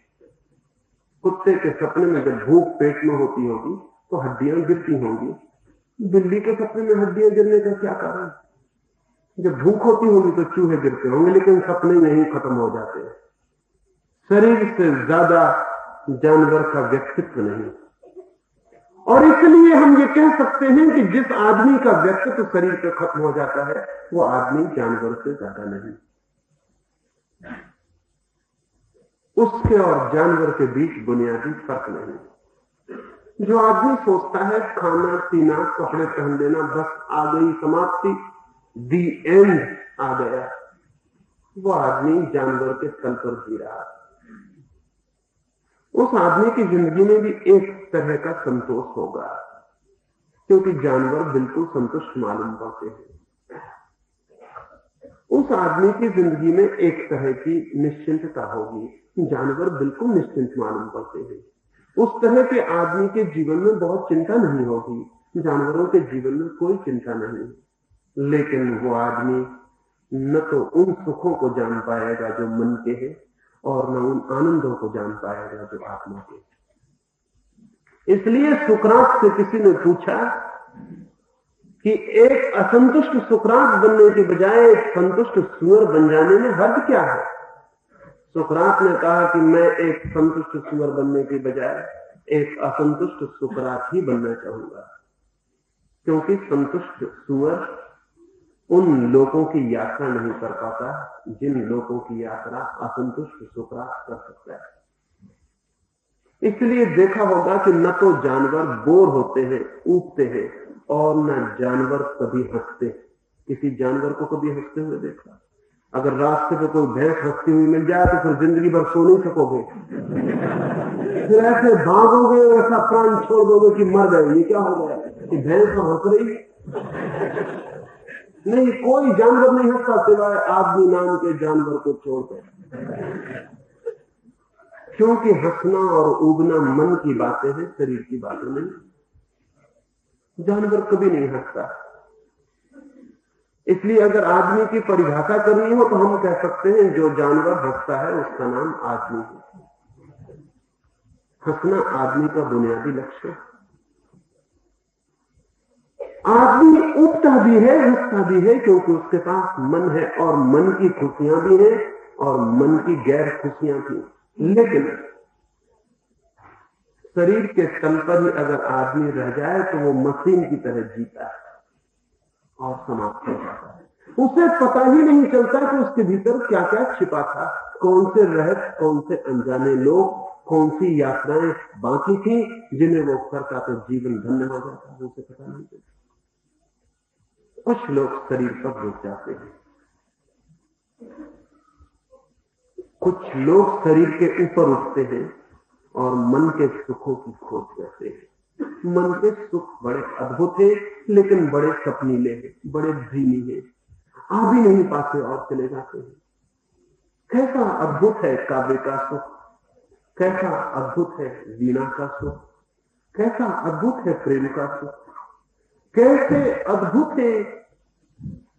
S1: कुत्ते के सपने में जब भूख पेट में होती होगी तो हड्डियां गिरती होंगी, बिल्ली के सपने में हड्डियां गिरने का क्या कारण? जब भूख होती होगी तो चूहे गिरते होंगे, लेकिन सपने यहीं खत्म हो जाते हैं। शरीर से ज्यादा जानवर का व्यक्तित्व नहीं, और इसलिए हम ये कह सकते हैं कि जिस आदमी का व्यक्तित्व शरीर पे खत्म हो जाता है वो आदमी जानवर से ज्यादा नहीं। उसके और जानवर के बीच बुनियादी फर्क नहीं। जो आदमी सोचता है खाना पीना कपड़े पहन लेना, बस आ गई समाप्ति, दी एंड आ गया, वो आदमी जानवर के तल पर जी रहा है। उस आदमी की जिंदगी में भी एक तरह का संतोष होगा, क्योंकि जानवर बिल्कुल संतुष्ट मालूम पड़ते हैं। उस आदमी की जिंदगी में एक तरह की निश्चिंतता होगी, जानवर बिल्कुल निश्चिंत मालूम पड़ते हैं। उस तरह के आदमी के जीवन में बहुत चिंता नहीं होगी, जानवरों के जीवन में कोई चिंता नहीं। लेकिन वो आदमी न तो उन सुखों को जान पाएगा जो मन के हैं, और न उन आनंदों को जान पाएगा जो आत्मा के। इसलिए सुकरात से किसी ने पूछा कि एक असंतुष्ट सुकरात बनने के बजाय एक संतुष्ट सुअर बन जाने में हर्ज क्या है? सुकरात ने कहा कि मैं एक संतुष्ट सुअर बनने के बजाय एक असंतुष्ट सुकरात ही बनना चाहूंगा, क्योंकि संतुष्ट सुअर उन लोगों की यात्रा नहीं कर पाता जिन लोगों की यात्रा असंतुष्ट सुकरात कर सकता है। इसलिए देखा होगा कि न तो जानवर बोर होते हैं, ऊबते हैं, और न जानवर कभी हंसते। किसी जानवर को कभी हंसते हुए देखा? अगर रास्ते पे कोई भैंस हंसती हुई मिल जाए तो फिर जिंदगी भर सो नहीं सकोगे, फिर ऐसे भागोगे, ऐसा प्राण छोड़ दोगे कि मर गए। ये क्या हो गया कि भैंस तो हंस रही? नहीं, कोई जानवर नहीं हंसता सिवाय आदमी नाम के जानवर को छोड़कर, क्योंकि हंसना और उगना मन की बातें हैं, शरीर की बातें नहीं। जानवर कभी नहीं हंसता। इसलिए अगर आदमी की परिभाषा करनी हो तो हम कह सकते हैं जो जानवर हंसता है उसका नाम आदमी है। हंसना आदमी का बुनियादी लक्ष्य है। आदमी उगता भी है, हंसता भी है, क्योंकि उसके पास मन है, और मन की खुशियां भी हैं और मन की गैर खुशियां भी। लेकिन शरीर के तल पर ही अगर आदमी रह जाए तो वो मशीन की तरह जीता है और समाप्त हो जाता है। उसे पता ही नहीं चलता कि उसके भीतर क्या क्या छिपा था, कौन से रहस्य, कौन से अनजाने लोग, कौन सी यात्राएं बाकी थी जिन्हें वो करता तो जीवन धन्य हो जाता, उसे पता नहीं चलता। कुछ लोग शरीर पर रुक जाते हैं, कुछ लोग शरीर के ऊपर उठते हैं और मन के सुखों की खोज करते हैं। मन के सुख बड़े अद्भुत हैं, लेकिन बड़े सपनीले हैं, बड़े धीमी हैं, आ भी नहीं पाते और चले जाते हैं। कैसा अद्भुत है काव्य का सुख, कैसा अद्भुत है वीणा का सुख, कैसा अद्भुत है प्रेम का सुख, कैसे अद्भुत है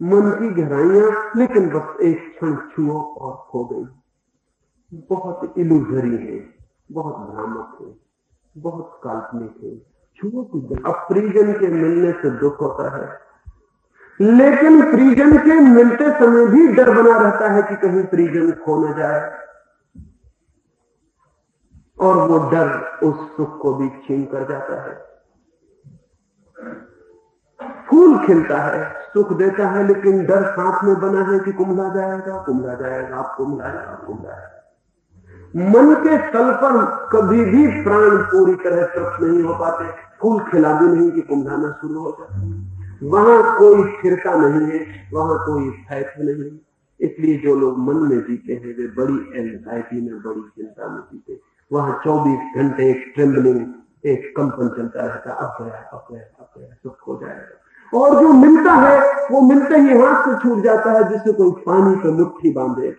S1: मन की गहराइयां, लेकिन बस एक क्षण छुओ और खो गई। बहुत इल्यूजरी है, बहुत भ्रामक है, बहुत काल्पनिक है। छुओ की अब परिजन के मिलने से दुख होता है, लेकिन परिजन के मिलते समय भी डर बना रहता है कि कहीं परिजन खो न जाए, और वो डर उस सुख को भी छीन कर जाता है। फूल खिलता है, सुख देता है, लेकिन डर साथ में बना है कि कुम्हला जाएगा, कुम्हला जाएगा, आप कुम्हला जाएगा, कुम्हला जाएगा। मन के तल पर कभी भी प्राण पूरी तरह तृप्त नहीं हो पाते। फूल खिला भी नहीं कि कुम्हलाना शुरू हो जाए। वहां कोई स्थिरता नहीं है, वहां कोई स्थायित्व नहीं है। इसलिए जो लोग मन में जीते हैं वे बड़ी एंजाइटी में, बड़ी चिंता में जीते। वहां 24 घंटे एक ट्रेम्बलिंग, एक कंपन चलता रहता, अब गया, अब गया, अब गया, सुख हो जाएगा। और जो मिलता है वो मिलते ही हाथ से छूट जाता है, जिससे कोई पानी पे मुट्ठी बांधे।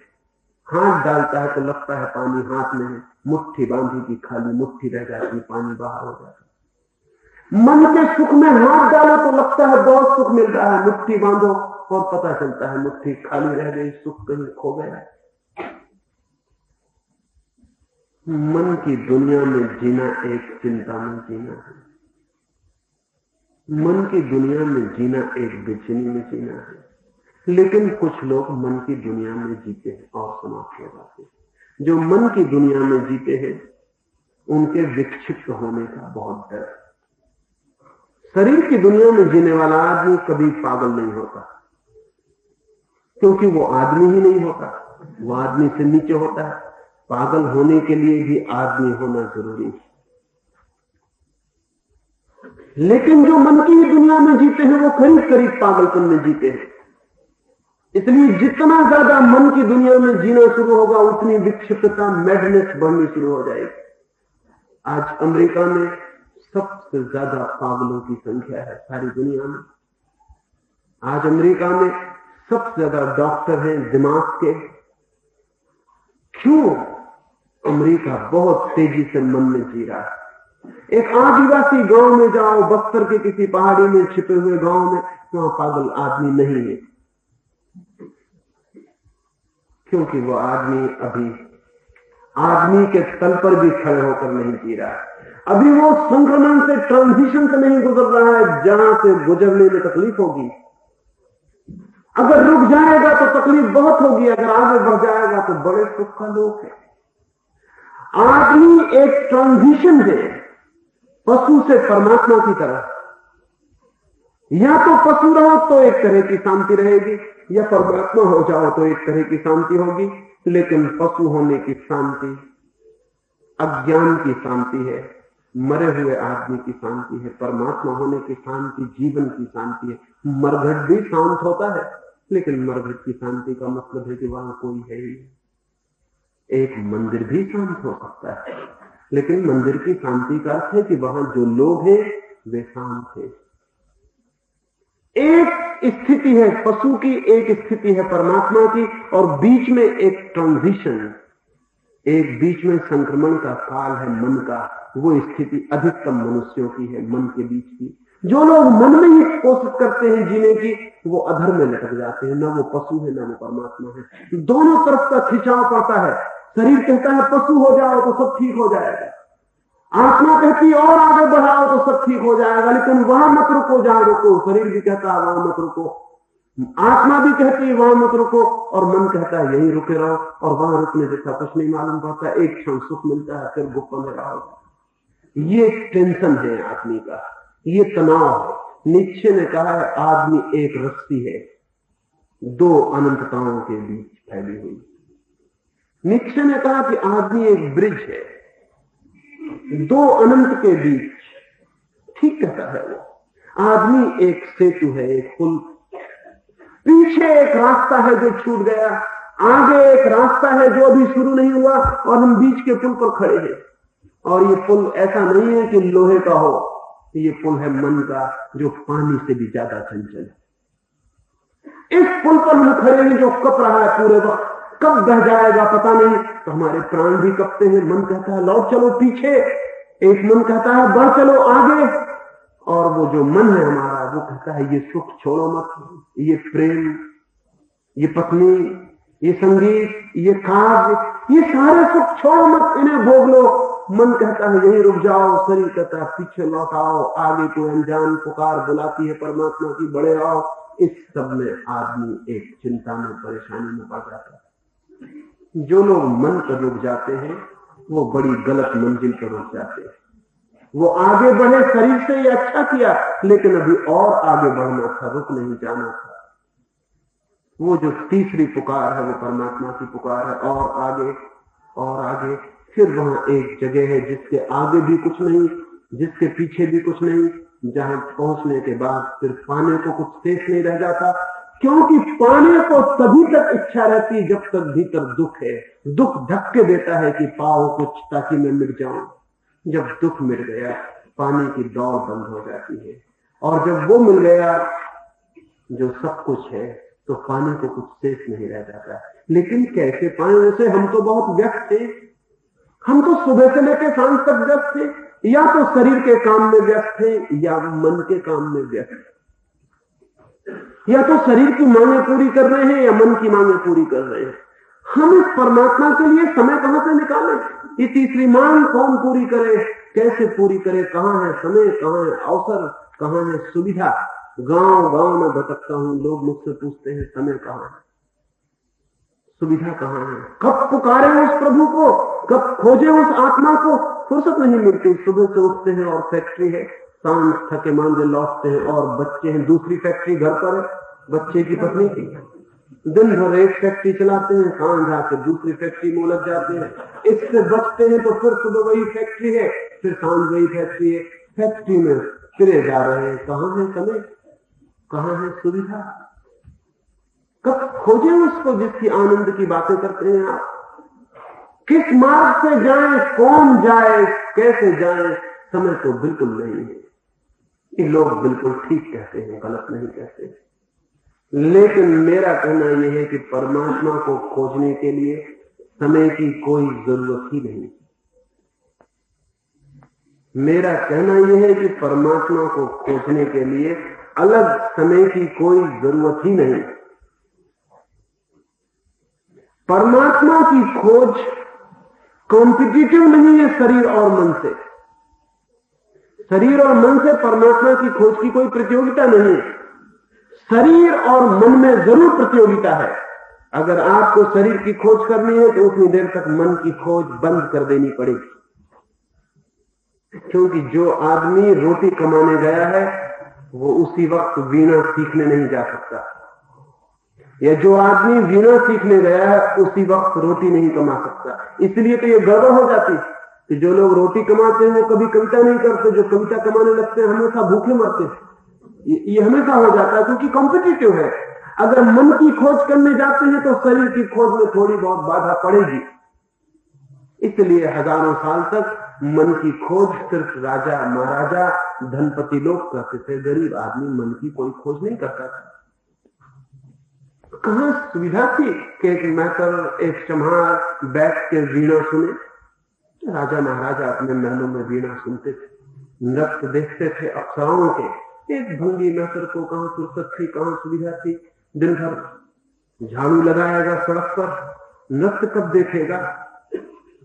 S1: हाथ डालता है तो लगता है पानी हाथ में है, मुट्ठी बांधी की खाली मुट्ठी रह जाती, पानी बाहर हो जाता है। मन के सुख में हाथ डालो तो लगता है बहुत सुख मिल रहा है, मुट्ठी बांधो और पता चलता है मुट्ठी खाली रह गई, सुख कहीं खो गया। मन की दुनिया में जीना एक चिंता में जीना है। मन की दुनिया में जीना एक बेचैनी में जीना है। लेकिन कुछ लोग मन की दुनिया में जीते हैं और समाप्त हो जाते हैं। जो मन की दुनिया में जीते हैं उनके विक्षिप्त होने का बहुत डर। शरीर की दुनिया में जीने वाला आदमी कभी पागल नहीं होता, क्योंकि वो आदमी ही नहीं होता, वो आदमी से नीचे होता है। पागल होने के लिए भी आदमी होना जरूरी है। लेकिन जो मन की दुनिया में जीते हैं वो करीब करीब पागलपन में जीते हैं। इसलिए जितना ज्यादा मन की दुनिया में जीना शुरू होगा उतनी विक्षिप्तता, मैडनेस बढ़नी शुरू हो जाएगी। आज अमेरिका में सबसे ज्यादा पागलों की संख्या है सारी दुनिया में। आज अमेरिका में सबसे ज्यादा डॉक्टर हैं दिमाग के। क्यों? अमेरिका बहुत तेजी से मन में जी रहा है। एक आदिवासी गांव में जाओ, बस्तर के किसी पहाड़ी में छिपे हुए गांव में, वहां पागल आदमी नहीं है, क्योंकि वो आदमी अभी आदमी के तल पर भी खड़े होकर नहीं जी रहा है। अभी वो संक्रमण से, ट्रांजिशन से नहीं गुजर रहा है जहां से गुजरने में तकलीफ होगी। अगर रुक जाएगा तो तकलीफ बहुत होगी, अगर आगे बढ़ जाएगा तो बड़े सुख का लोक है। आदमी एक ट्रांजिशन है पशु से परमात्मा की तरह। या तो पशु रहो तो एक तरह की शांति रहेगी, या परमात्मा हो जाओ तो एक तरह की शांति होगी। लेकिन पशु होने की शांति अज्ञान की शांति है, मरे हुए आदमी की शांति है। परमात्मा होने की शांति जीवन की शांति है। मरघट भी शांत होता है, लेकिन मरघट की शांति का मतलब है कि वहां कोई है ही। एक मंदिर भी शांत हो सकता है, लेकिन मंदिर की शांति का अर्थ है कि वहां जो लोग हैं वे शांत हैं। एक स्थिति है पशु की, एक स्थिति है परमात्मा की, और बीच में एक ट्रांजिशन, एक बीच में संक्रमण का काल है मन का। वो स्थिति अधिकतम मनुष्यों की है, मन के बीच की। जो लोग मन में ही कोशिश करते हैं जीने की, वो अधर में लटक जाते हैं। न वो पशु है न वो परमात्मा है। दोनों तरफ का खिंचाव पड़ता है। शरीर कहता है पशु हो जाओ तो सब ठीक हो जाएगा, आत्मा कहती है और आगे बढ़ाओ तो सब ठीक हो जाएगा, लेकिन वहां मत रुको जहां रुको। शरीर भी कहता है वहां मत रुको, आत्मा भी कहती है वहां मत रुको, और मन कहता है यहीं रुके रहो। और वहां रुकने जैसा कुछ नहीं मालूम पड़ता, एक क्षण सुख मिलता है फिर गुप्त में रहो। ये टेंशन है आदमी का, ये तनाव है। नीचे ने कहा है आदमी एक रस्सी है दो अनंतताओं के बीच फैली हुई। नीचे ने कहा कि आदमी एक ब्रिज है दो अनंत के बीच। ठीक कहता है वो। आदमी एक सेतु है, एक पुल। पीछे एक रास्ता है जो छूट गया, आगे एक रास्ता है जो अभी शुरू नहीं हुआ, और हम बीच के पुल पर खड़े हैं। और ये पुल ऐसा नहीं है कि लोहे का हो, ये पुल है मन का, जो पानी से भी ज्यादा चंचल है। इस पुल पर हम खड़े हैं जो कप रहा है पूरे वक्त, कब बह जाएगा पता नहीं। तो हमारे प्राण भी कपते हैं। मन कहता है लौट चलो पीछे, एक मन कहता है बढ़ चलो आगे, और वो जो मन है हमारा वो कहता है ये सुख छोड़ो मत, ये प्रेम, ये पत्नी, ये संगीत, ये काव्य, ये सारे सुख छोड़ो मत, इन्हें भोग लो। मन कहता है यहीं रुक जाओ, शरीर कहता है पीछे लौट आओ, आगे कोई अनजान पुकार बुलाती है परमात्मा की, बड़े आओ। इस सब में आदमी एक चिंता में, परेशानी में पड़ जाता है। जो लोग मन पर रुक जाते हैं वो बड़ी गलत मंजिल पर रुक जाते हैं। वो आगे बढ़े, शरीर से ये अच्छा किया, लेकिन अभी और आगे बढ़ना था, रुक नहीं जाना था। वो जो तीसरी पुकार है वो परमात्मा की पुकार है, और आगे और आगे। फिर वहां एक जगह है जिसके आगे भी कुछ नहीं, जिसके पीछे भी कुछ नहीं, जहां पहुंचने के बाद फिर पाने को कुछ शेष नहीं रह जाता। क्योंकि पाने को तभी तक इच्छा रहती जब तक भीतर दुख है। दुख धक्के देता है कि पाओ कुछ ताकि मैं मिट जाऊं। जब दुख मिट गया पाने की दौड़ बंद हो जाती है, और जब वो मिल गया जो सब कुछ है तो पाने को कुछ शेष नहीं रह जाता। लेकिन कैसे पाए उसे? हम तो बहुत व्यस्त थे, हम तो सुबह से लेकर शाम तक व्यस्त थे, या तो शरीर के काम में व्यस्त थे या मन के काम में व्यस्त, या तो शरीर की मांगे पूरी कर रहे हैं या मन की मांगे पूरी कर रहे हैं। हम इस परमात्मा के लिए समय कहां से निकालें? ये तीसरी मांग कौन पूरी करे, कैसे पूरी करे? कहां है समय, कहां है अवसर, कहां है सुविधा? गांव गांव में भटकता हूं, लोग मुझसे पूछते हैं समय कहां है, सुविधा कहां है? कब पुकारे उस प्रभु को, कब खोजे उस आत्मा को? फुर्सत नहीं मिलती। सुबह से उठते हैं और फैक्ट्री है, शाम थके मांदे लौटते हैं और बच्चे हैं, दूसरी फैक्ट्री घर पर है, बच्चे की पत्नी की। दिन भर एक फैक्ट्री चलाते हैं, सांझ आके दूसरी फैक्ट्री में उलझ जाते हैं। इससे बचते हैं तो फिर सुबह वही फैक्ट्री है, फिर सांझ वही फैक्ट्री है। फैक्ट्री में फिरे जा रहे हैं। कहां है समय, कहां है सुविधा? कब खोजे उसको जिसकी आनंद की बातें करते हैं आप? किस मार्ग से जाएं, कौन जाए, कैसे जाएं? समय तो बिल्कुल नहीं है। ये लोग बिल्कुल ठीक कहते हैं, गलत नहीं कहते। लेकिन मेरा कहना यह है कि परमात्मा को खोजने के लिए समय की कोई जरूरत ही नहीं। मेरा कहना यह है कि परमात्मा को खोजने के लिए अलग समय की कोई जरूरत ही नहीं। परमात्मा की खोज कॉम्पिटिटिव नहीं है शरीर और मन से। शरीर और मन से परमात्मा की खोज की कोई प्रतियोगिता नहीं है। शरीर और मन में जरूर प्रतियोगिता है। अगर आपको शरीर की खोज करनी है तो उतनी देर तक मन की खोज बंद कर देनी पड़ेगी, क्योंकि जो आदमी रोटी कमाने गया है वो उसी वक्त वीणा सीखने नहीं जा सकता, या जो आदमी वीणा सीखने गया है उसी वक्त रोटी नहीं कमा सकता। इसलिए तो ये गड़बड़ हो जाती है कि जो लोग रोटी कमाते हैं वो कभी कविता नहीं करते, जो कविता कमाने लगते हैं हमेशा भूखे मरते हैं। ये हमेशा हो जाता है क्योंकि कॉम्पिटिटिव है। अगर मन की खोज करने जाते हैं तो शरीर की खोज में थोड़ी बहुत बाधा पड़ेगी। इसलिए हजारों साल तक मन की खोज सिर्फ राजा महाराजा धनपति लोग करते थे। गरीब आदमी मन की कोई खोज नहीं करता था। कहां सुविधा थी कि एक मैटर एक चम्हार बैठ के वीणा सुने। राजा महाराजा अपने महलों में वीणा सुनते थे, नृत्य देखते थे अप्सराओं के। एक भंगी मैटर को कहां फुर्सत थी, कहां सुविधा थी। दिन भर झाड़ू लगाएगा सड़क पर, नृत्य कब देखेगा।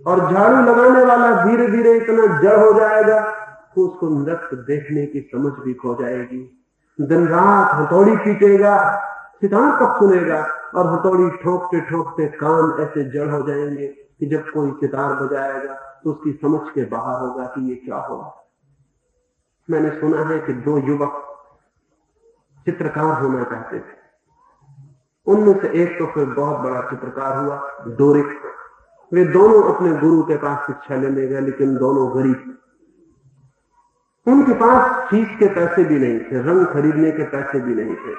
S1: और झाड़ू लगाने वाला धीरे धीरे इतना जड़ हो जाएगा कि उसको नृत्य देखने की समझ भी खो जाएगी। दिन रात हथौड़ी पीटेगा, सितार कब सुनेगा। और हथौड़ी ठोकते ठोकते कान ऐसे जड़ हो जाएंगे कि जब कोई सितार बजाएगा तो उसकी समझ के बाहर होगा कि ये क्या होगा। मैंने सुना है कि दो युवक चित्रकार होना चाहते थे। उनमें से एक तो फिर बहुत बड़ा चित्रकार हुआ, डोरिक। वे दोनों अपने गुरु के पास शिक्षा लेने गए, लेकिन दोनों गरीब थे। उनके पास फीस के पैसे भी नहीं थे, रंग खरीदने के पैसे भी नहीं थे।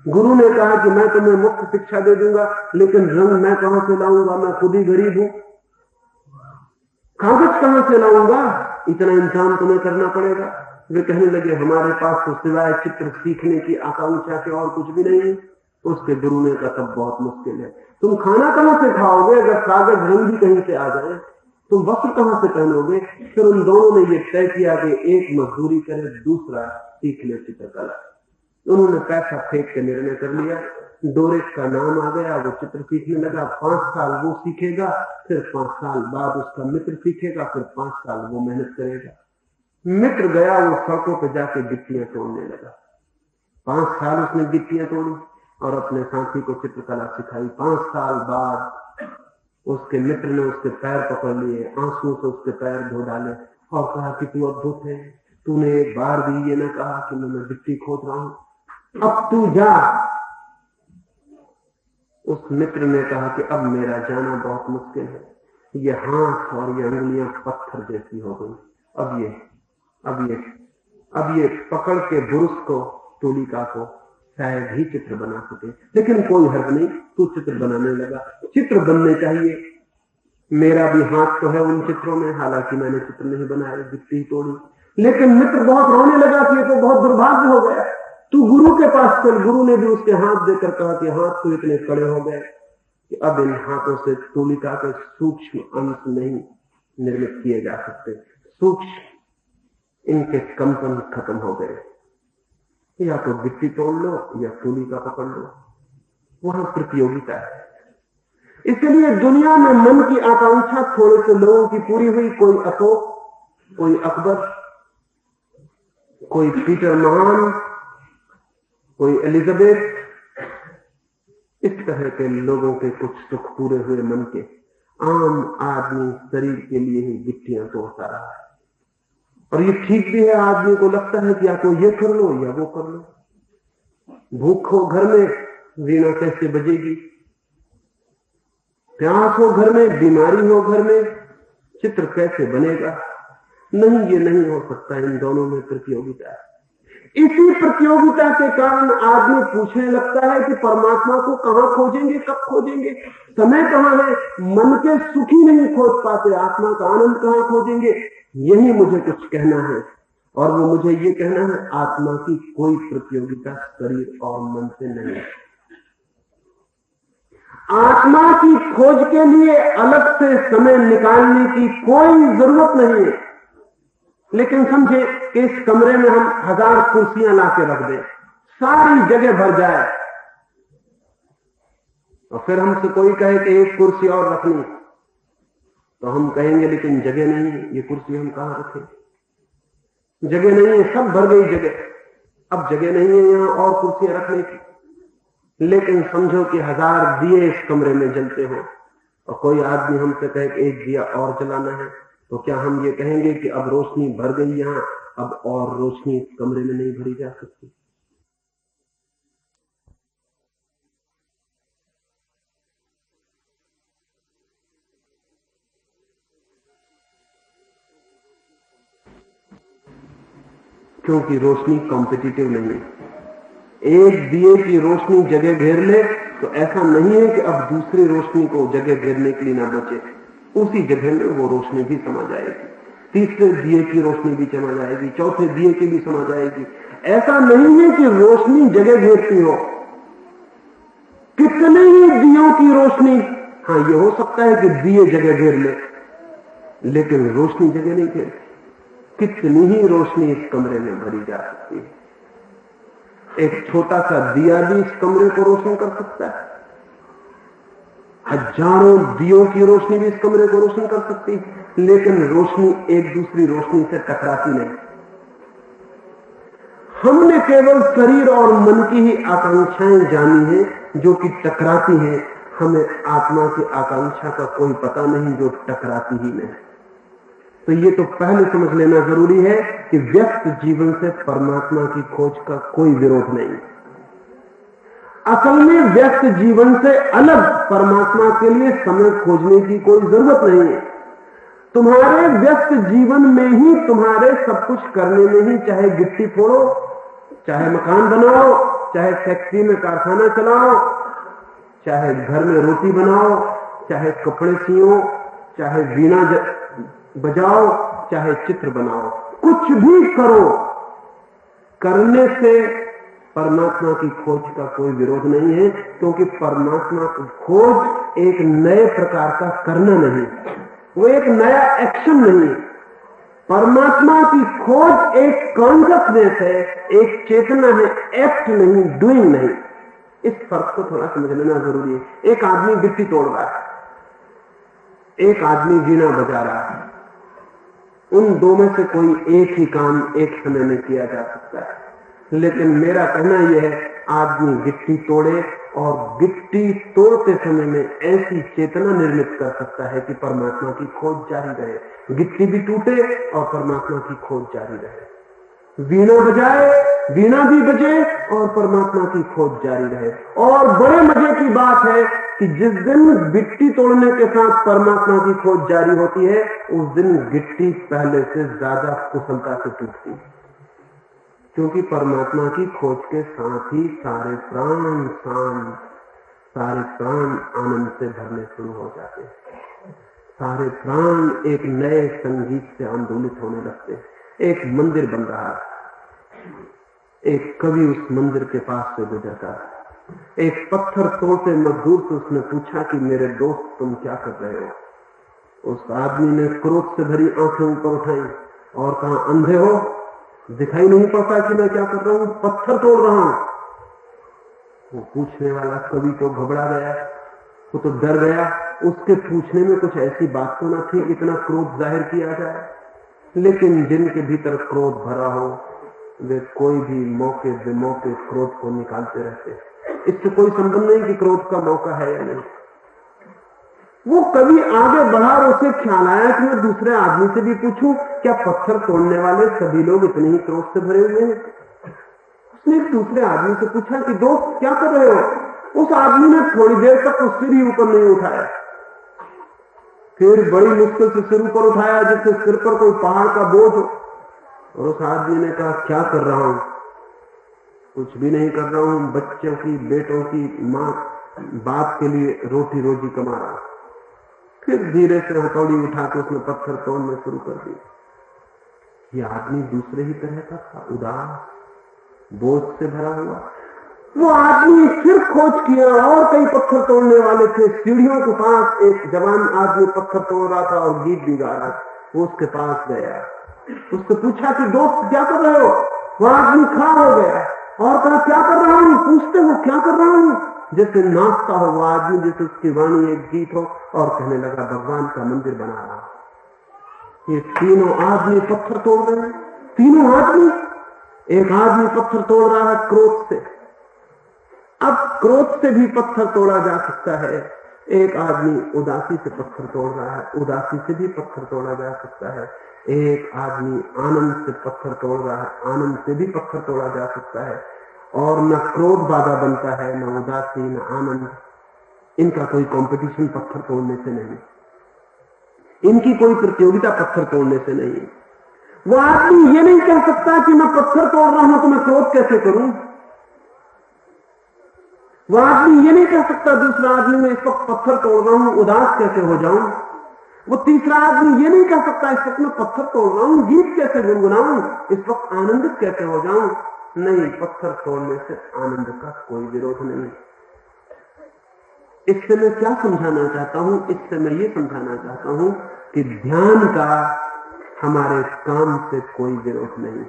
S1: गुरु ने कहा कि मैं तुम्हें मुफ्त शिक्षा दे दूंगा, लेकिन रंग मैं कहां से लाऊंगा, मैं खुद ही गरीब हूं। कागज कहां से लाऊंगा, इतना इंतजाम तुम्हें करना पड़ेगा। वे कहने लगे हमारे पास तो सिवाय चित्र सीखने की आकांक्षा के और कुछ भी नहीं है। उसके गुरु ने कहा तब बहुत मुश्किल है। तुम खाना कहां से खाओगे अगर कागज रंग भी कहीं से आ जाए? तुम वस्त्र कहां से पहनोगे? फिर उन दोनों ने यह तय किया कि एक मजदूरी करे, दूसरा सीख ले चित्रकला। उन्होंने पैसा फेंक के निर्णय कर लिया। डोरिक का नाम आ गया, वो चित्र सीखने लगा। 5 साल वो सीखेगा, फिर 5 साल बाद उसका मित्र सीखेगा, फिर 5 साल वो मेहनत करेगा। मित्र गया, वो सड़कों पर जाके गिट्टियां तोड़ने लगा। 5 साल उसने गिट्टियां तोड़ी और अपने साथी को चित्रकला सिखाई। 5 साल बाद उसके मित्र ने उसके पैर पकड़ लिए, आंसू से उसके पैर धो डाले और कहा कि तू अद्भुत है, तूने एक बार भी ये न कहा कि मैं गिट्टी खोद रहा हूं, अब तू जा। उस मित्र ने कहा कि अब मेरा जाना बहुत मुश्किल है, ये हाथ और ये अंगुलियां पत्थर जैसी हो गई। अब ये पकड़ के बुरुश को, तुलिका को शायद ही चित्र बना सके, लेकिन कोई हर्ज नहीं, तू चित्र बनाने लगा। चित्र बनने चाहिए, मेरा भी हाथ तो है उन चित्रों में, हालांकि मैंने चित्र नहीं बनाए, गिट्टी तोड़ी। लेकिन मित्र बहुत रोने लगा कि ये तो बहुत दुर्भाग्य हो गया, तू गुरु के पास चल। गुरु ने भी उसके हाथ देकर कहा कि हाथ तो इतने कड़े हो गए कि अब इन हाथों से तुलिका के सूक्ष्म अंश नहीं निर्मित किए जा सकते, सूक्ष्म इनके कंपन खत्म हो गए। या तो गिट्टी तोड़ लो या तुलिका पकड़ लो, वहां प्रतियोगिता है। इसलिए दुनिया में मन की आकांक्षा थोड़े से लोगों की पूरी हुई। कोई अशोक, कोई अकबर, कोई पीटर महान, कोई एलिजाबेथ, इस तरह के लोगों के कुछ सुख पूरे हुए मन के। आम आदमी शरीर के लिए ही गिट्टियां तोड़ता रहा है। और ये ठीक भी है, आदमी को लगता है कि या तो ये कर लो या वो कर लो। भूख हो घर में, वीणा कैसे बजेगी? प्यास हो घर में, बीमारी हो घर में, चित्र कैसे बनेगा? नहीं, ये नहीं हो सकता। इन दोनों में प्रतियोगिता है। इसी प्रतियोगिता के कारण आदमी पूछने लगता है कि परमात्मा को कहां खोजेंगे, कब खोजेंगे, समय कहां है। मन के सुख ही नहीं खोज पाते, आत्मा का आनंद कहां खोजेंगे। यही मुझे कुछ कहना है, और वो मुझे ये कहना है, आत्मा की कोई प्रतियोगिता शरीर और मन से नहीं है। आत्मा की खोज के लिए अलग से समय निकालने की कोई जरूरत नहीं है। लेकिन समझे कि इस कमरे में हम 1000 कुर्सियां लाके रख दें, सारी जगह भर जाए, और फिर हमसे कोई कहे कि एक कुर्सी और रखनी, तो हम कहेंगे लेकिन जगह नहीं है, ये कुर्सी हम कहां रखें, जगह नहीं है, सब भर गई जगह, अब जगह नहीं है यहां और कुर्सियां रखने की। लेकिन समझो कि 1000 दिए इस कमरे में जलते हो और कोई आदमी हमसे कहे कि एक दिया और जलाना है, तो क्या हम ये कहेंगे कि अब रोशनी भर गई यहां, अब और रोशनी इस कमरे में नहीं भरी जा सकती? क्योंकि रोशनी कॉम्पिटिटिव नहीं है। एक दिए की रोशनी जगह घेर ले तो ऐसा नहीं है कि अब दूसरी रोशनी को जगह घेरने के लिए ना बचे, उसी जगह में वो रोशनी भी समा जाएगी, तीसरे दिए की रोशनी भी समा जाएगी, चौथे दिए की भी समा जाएगी। ऐसा नहीं है कि रोशनी जगह घेरती हो, कितने ही दियों की रोशनी, हाँ ये हो सकता है कि दिए जगह घेर ले, लेकिन रोशनी जगह नहीं घेरती। कितनी ही रोशनी इस कमरे में भरी जा सकती है। एक छोटा सा दिया भी इस कमरे को रोशन कर सकता है, हजारों दियों की रोशनी भी इस कमरे को रोशन कर सकती है, लेकिन रोशनी एक दूसरी रोशनी से टकराती नहीं। हमने केवल शरीर और मन की ही आकांक्षाएं जानी है जो कि टकराती हैं, हमें आत्मा की आकांक्षा का कोई पता नहीं जो टकराती ही नहीं। तो ये तो पहले समझ लेना जरूरी है कि व्यस्त जीवन से परमात्मा की खोज का कोई विरोध नहीं। असल में व्यस्त जीवन से अलग परमात्मा के लिए समय खोजने की कोई जरूरत नहीं है। तुम्हारे व्यस्त जीवन में ही तुम्हारे सब कुछ करने में ही, चाहे गिट्टी फोड़ो, चाहे मकान बनाओ, चाहे फैक्ट्री में कारखाना चलाओ, चाहे घर में रोटी बनाओ, चाहे कपड़े सियो, चाहे वीणा बजाओ, चाहे चित्र बनाओ, कुछ भी करो, करने से परमात्मा की खोज का कोई विरोध नहीं है, क्योंकि परमात्मा की खोज एक नए प्रकार का करना नहीं, वो एक नया एक्शन नहीं है। परमात्मा की खोज एक कॉन्शियसनेस है, एक चेतना है, एक्ट नहीं, डूइंग नहीं। इस फर्क को थोड़ा समझ लेना जरूरी है। एक आदमी गिट्टी तोड़ रहा है, एक आदमी वीणा बजा रहा है, उन दो में से कोई एक ही काम एक समय में किया जा सकता है। लेकिन मेरा कहना यह है, आदमी गिट्टी तोड़े और गिट्टी तोड़ते समय में ऐसी चेतना निर्मित कर सकता है कि परमात्मा की खोज जारी रहे, गिट्टी भी टूटे और परमात्मा की खोज जारी रहे। वीणा बजाए, वीणा भी बजे और परमात्मा की खोज जारी रहे। और बड़े मजे की बात है कि जिस दिन गिट्टी तोड़ने के साथ परमात्मा की खोज जारी होती है, उस दिन गिट्टी पहले से ज्यादा कुशलता से टूटती है, क्योंकि परमात्मा की खोज के साथ ही सारे प्राण शांत, सारे प्राण आनंद से भरने शुरू हो जाते हैं, सारे प्राण एक नए संगीत से आंदोलित होने लगते हैं। एक मंदिर बन रहा है, एक कवि उस मंदिर के पास से गुजरता है, एक पत्थर तोड़ते मजदूर से उसने पूछा कि मेरे दोस्त तुम क्या कर रहे हो? उस आदमी ने क्रोध से भरी आंखें ऊपर उठाई और कहा, अंधे हो, दिखाई नहीं पड़ता कि मैं क्या कर रहा हूं? पत्थर तोड़ रहा हूं। वो पूछने वाला कवि तो घबरा गया, वो तो डर गया, उसके पूछने में कुछ ऐसी बात तो ना थी इतना क्रोध जाहिर किया जाए। लेकिन जिनके भीतर क्रोध भरा हो वे कोई भी मौके बेमौके क्रोध को निकालते रहते। इससे कोई संबंध नहीं कि क्रोध का मौका है या नहीं। वो कभी आगे बढ़ा और उसे ख्याल आया कि मैं दूसरे आदमी से भी पूछूं, क्या पत्थर तोड़ने वाले सभी लोग इतने ही क्रोध से भरे हुए हैं? उसने एक दूसरे आदमी से पूछा कि दोस्त क्या कर रहे हो? उस आदमी ने थोड़ी देर तक उस सिर ही ऊपर नहीं उठाया, फिर बड़ी मुश्किल से सिर ऊपर उठाया जैसे सिर पर कोई पहाड़ का बोझ हो, और उस आदमी ने कहा, क्या कर रहा हूं? कुछ भी नहीं कर रहा हूं, बच्चों की, बेटों की, मां बाप के लिए रोटी रोजी कमा रहा हूं। फिर धीरे से हथौड़ी उठा के उसने पत्थर तोड़ने शुरू कर दिया। यह आदमी दूसरे ही तरह का था, उदास, बोझ से भरा हुआ। वो आदमी फिर खोज किया और कई पत्थर तोड़ने वाले थे। सीढ़ियों के पास एक जवान आदमी पत्थर तोड़ रहा था और गीत भी गा रहा था। वो उसके पास गया, उससे पूछा कि दोस्त क्या कर रहे हो? वो आदमी खड़ा हो गया और कहा, क्या कर रहा हूं? पूछते हो क्या कर रहा हूं? जैसे नाचता हो वो आदमी, जैसे उसकी वाणी एक गीत हो और कहने लगा भगवान का मंदिर बना रहा। ये तीनों आदमी पत्थर तोड़ रहे हैं, तीनों आदमी। एक आदमी पत्थर तोड़ रहा है क्रोध से। अब क्रोध से भी पत्थर तोड़ा जा सकता है। एक आदमी उदासी से पत्थर तोड़ रहा है, उदासी से भी पत्थर तोड़ा जा सकता है। एक आदमी आनंद से पत्थर तोड़ रहा है, आनंद से भी पत्थर तोड़ा जा सकता है। और न क्रोध बाधा बनता है, न उदासी, न आनंद। इनका कोई कंपटीशन पत्थर तोड़ने से नहीं, इनकी कोई प्रतियोगिता पत्थर तोड़ने से नहीं। वो आदमी ये नहीं कह सकता कि मैं पत्थर तोड़ रहा हूं तो मैं क्रोध कैसे करूं। वो आदमी ये नहीं कह सकता दूसरा आदमी मैं इस वक्त पत्थर तोड़ रहा हूं उदास कैसे हो जाऊं। वो तीसरा आदमी ये नहीं कह सकता इस वक्त मैं पत्थर तोड़ रहा हूं गीत कैसे गुनगुनाऊं, इस वक्त आनंदित कैसे हो जाऊं। नहीं, पत्थर तोड़ने से आनंद का कोई विरोध नहीं। इससे मैं क्या समझाना चाहता हूं? इससे मैं ये समझाना चाहता हूं कि ध्यान का हमारे काम से कोई विरोध नहीं।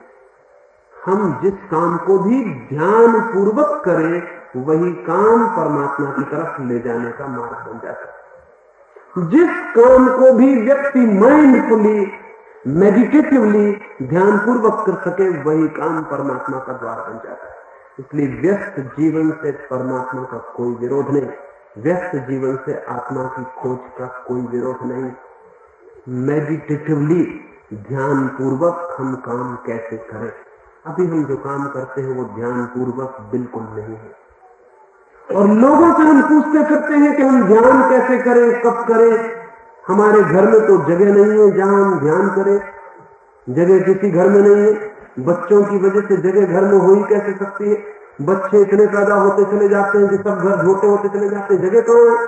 S1: हम जिस काम को भी ध्यान पूर्वक करें वही काम परमात्मा की तरफ ले जाने का मार्ग बन जाता है। जिस काम को भी व्यक्ति माइंडफुली, मेडिटेटिवली ध्यान पूर्वक कर सके वही काम परमात्मा का द्वार बन जाता है। इसलिए व्यस्त जीवन से परमात्मा का कोई विरोध नहीं, व्यस्त जीवन से आत्मा की खोज का कोई विरोध नहीं। मेडिटेटिवली ध्यान पूर्वक हम काम कैसे करें। अभी हम जो काम करते हैं वो ध्यान पूर्वक बिल्कुल नहीं है। और लोगों से हम पूछते फिरते हैं कि हम ध्यान कैसे करें, कब करें। हमारे घर में तो जगह नहीं है जहां हम ध्यान करें, जगह किसी घर में नहीं है। बच्चों की वजह से जगह घर में हो ही कैसे सकती है। बच्चे इतने पैदा होते चले जाते हैं कि सब घर छोटे होते चले जाते हैं। जगह कहां है?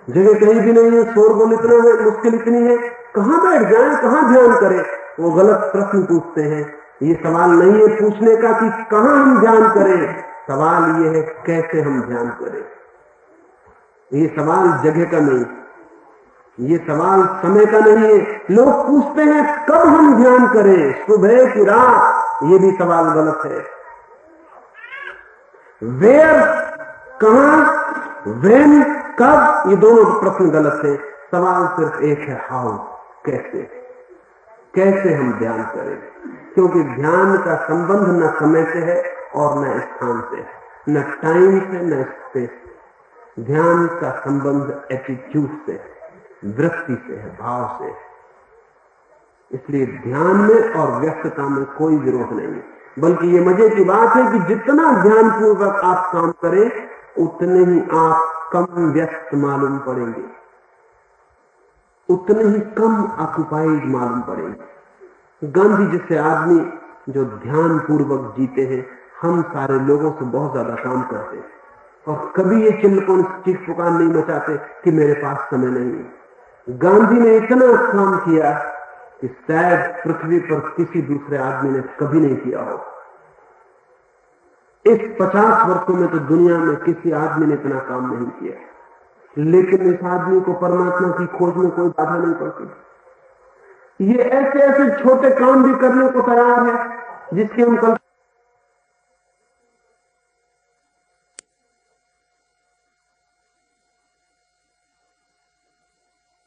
S1: जगह कहीं भी नहीं है। शोरगुल इतना है, मुश्किल इतनी है, कहां बैठ जाएं, कहां ध्यान करें। वो गलत प्रश्न पूछते हैं। ये सवाल नहीं है पूछने का कि कहां हम ध्यान करें, सवाल ये है कैसे हम ध्यान करें। ये सवाल जगह का नहीं, ये सवाल समय का नहीं है। लोग पूछते हैं कब हम ध्यान करें, सुबह की रात, ये भी सवाल गलत है। वेयर, कहां, व्हेन, कब, ये दोनों प्रश्न गलत है। सवाल सिर्फ एक है, हाउ, कैसे, कैसे हम ध्यान करें। क्योंकि ध्यान का संबंध न समय से है और न स्थान से है, न टाइम से, न स्पेस से। ध्यान का संबंध एटीट्यूड से है, वृत्ति से है, भाव से है। इसलिए ध्यान में और व्यस्तता में कोई विरोध नहीं है। बल्कि ये मजे की बात है कि जितना ध्यान पूर्वक आप काम करें उतने ही आप कम व्यस्त मालूम पड़ेंगे, उतने ही कम ऑक्युपाइड मालूम पड़ेंगे। गांधी जैसे आदमी जो ध्यान पूर्वक जीते हैं, हम सारे लोगों से बहुत ज्यादा काम करते हैं और कभी ये चिल्लपन चीख पुकार नहीं मचाते कि मेरे पास समय नहीं है। गांधी ने इतना काम किया कि शायद पृथ्वी पर किसी दूसरे आदमी ने कभी नहीं किया हो। इस 50 वर्षों में तो दुनिया में किसी आदमी ने इतना काम नहीं किया, लेकिन इस आदमी को परमात्मा की खोज में कोई बाधा नहीं पड़ती। ये ऐसे ऐसे छोटे काम भी करने को तैयार है जिसके हम कल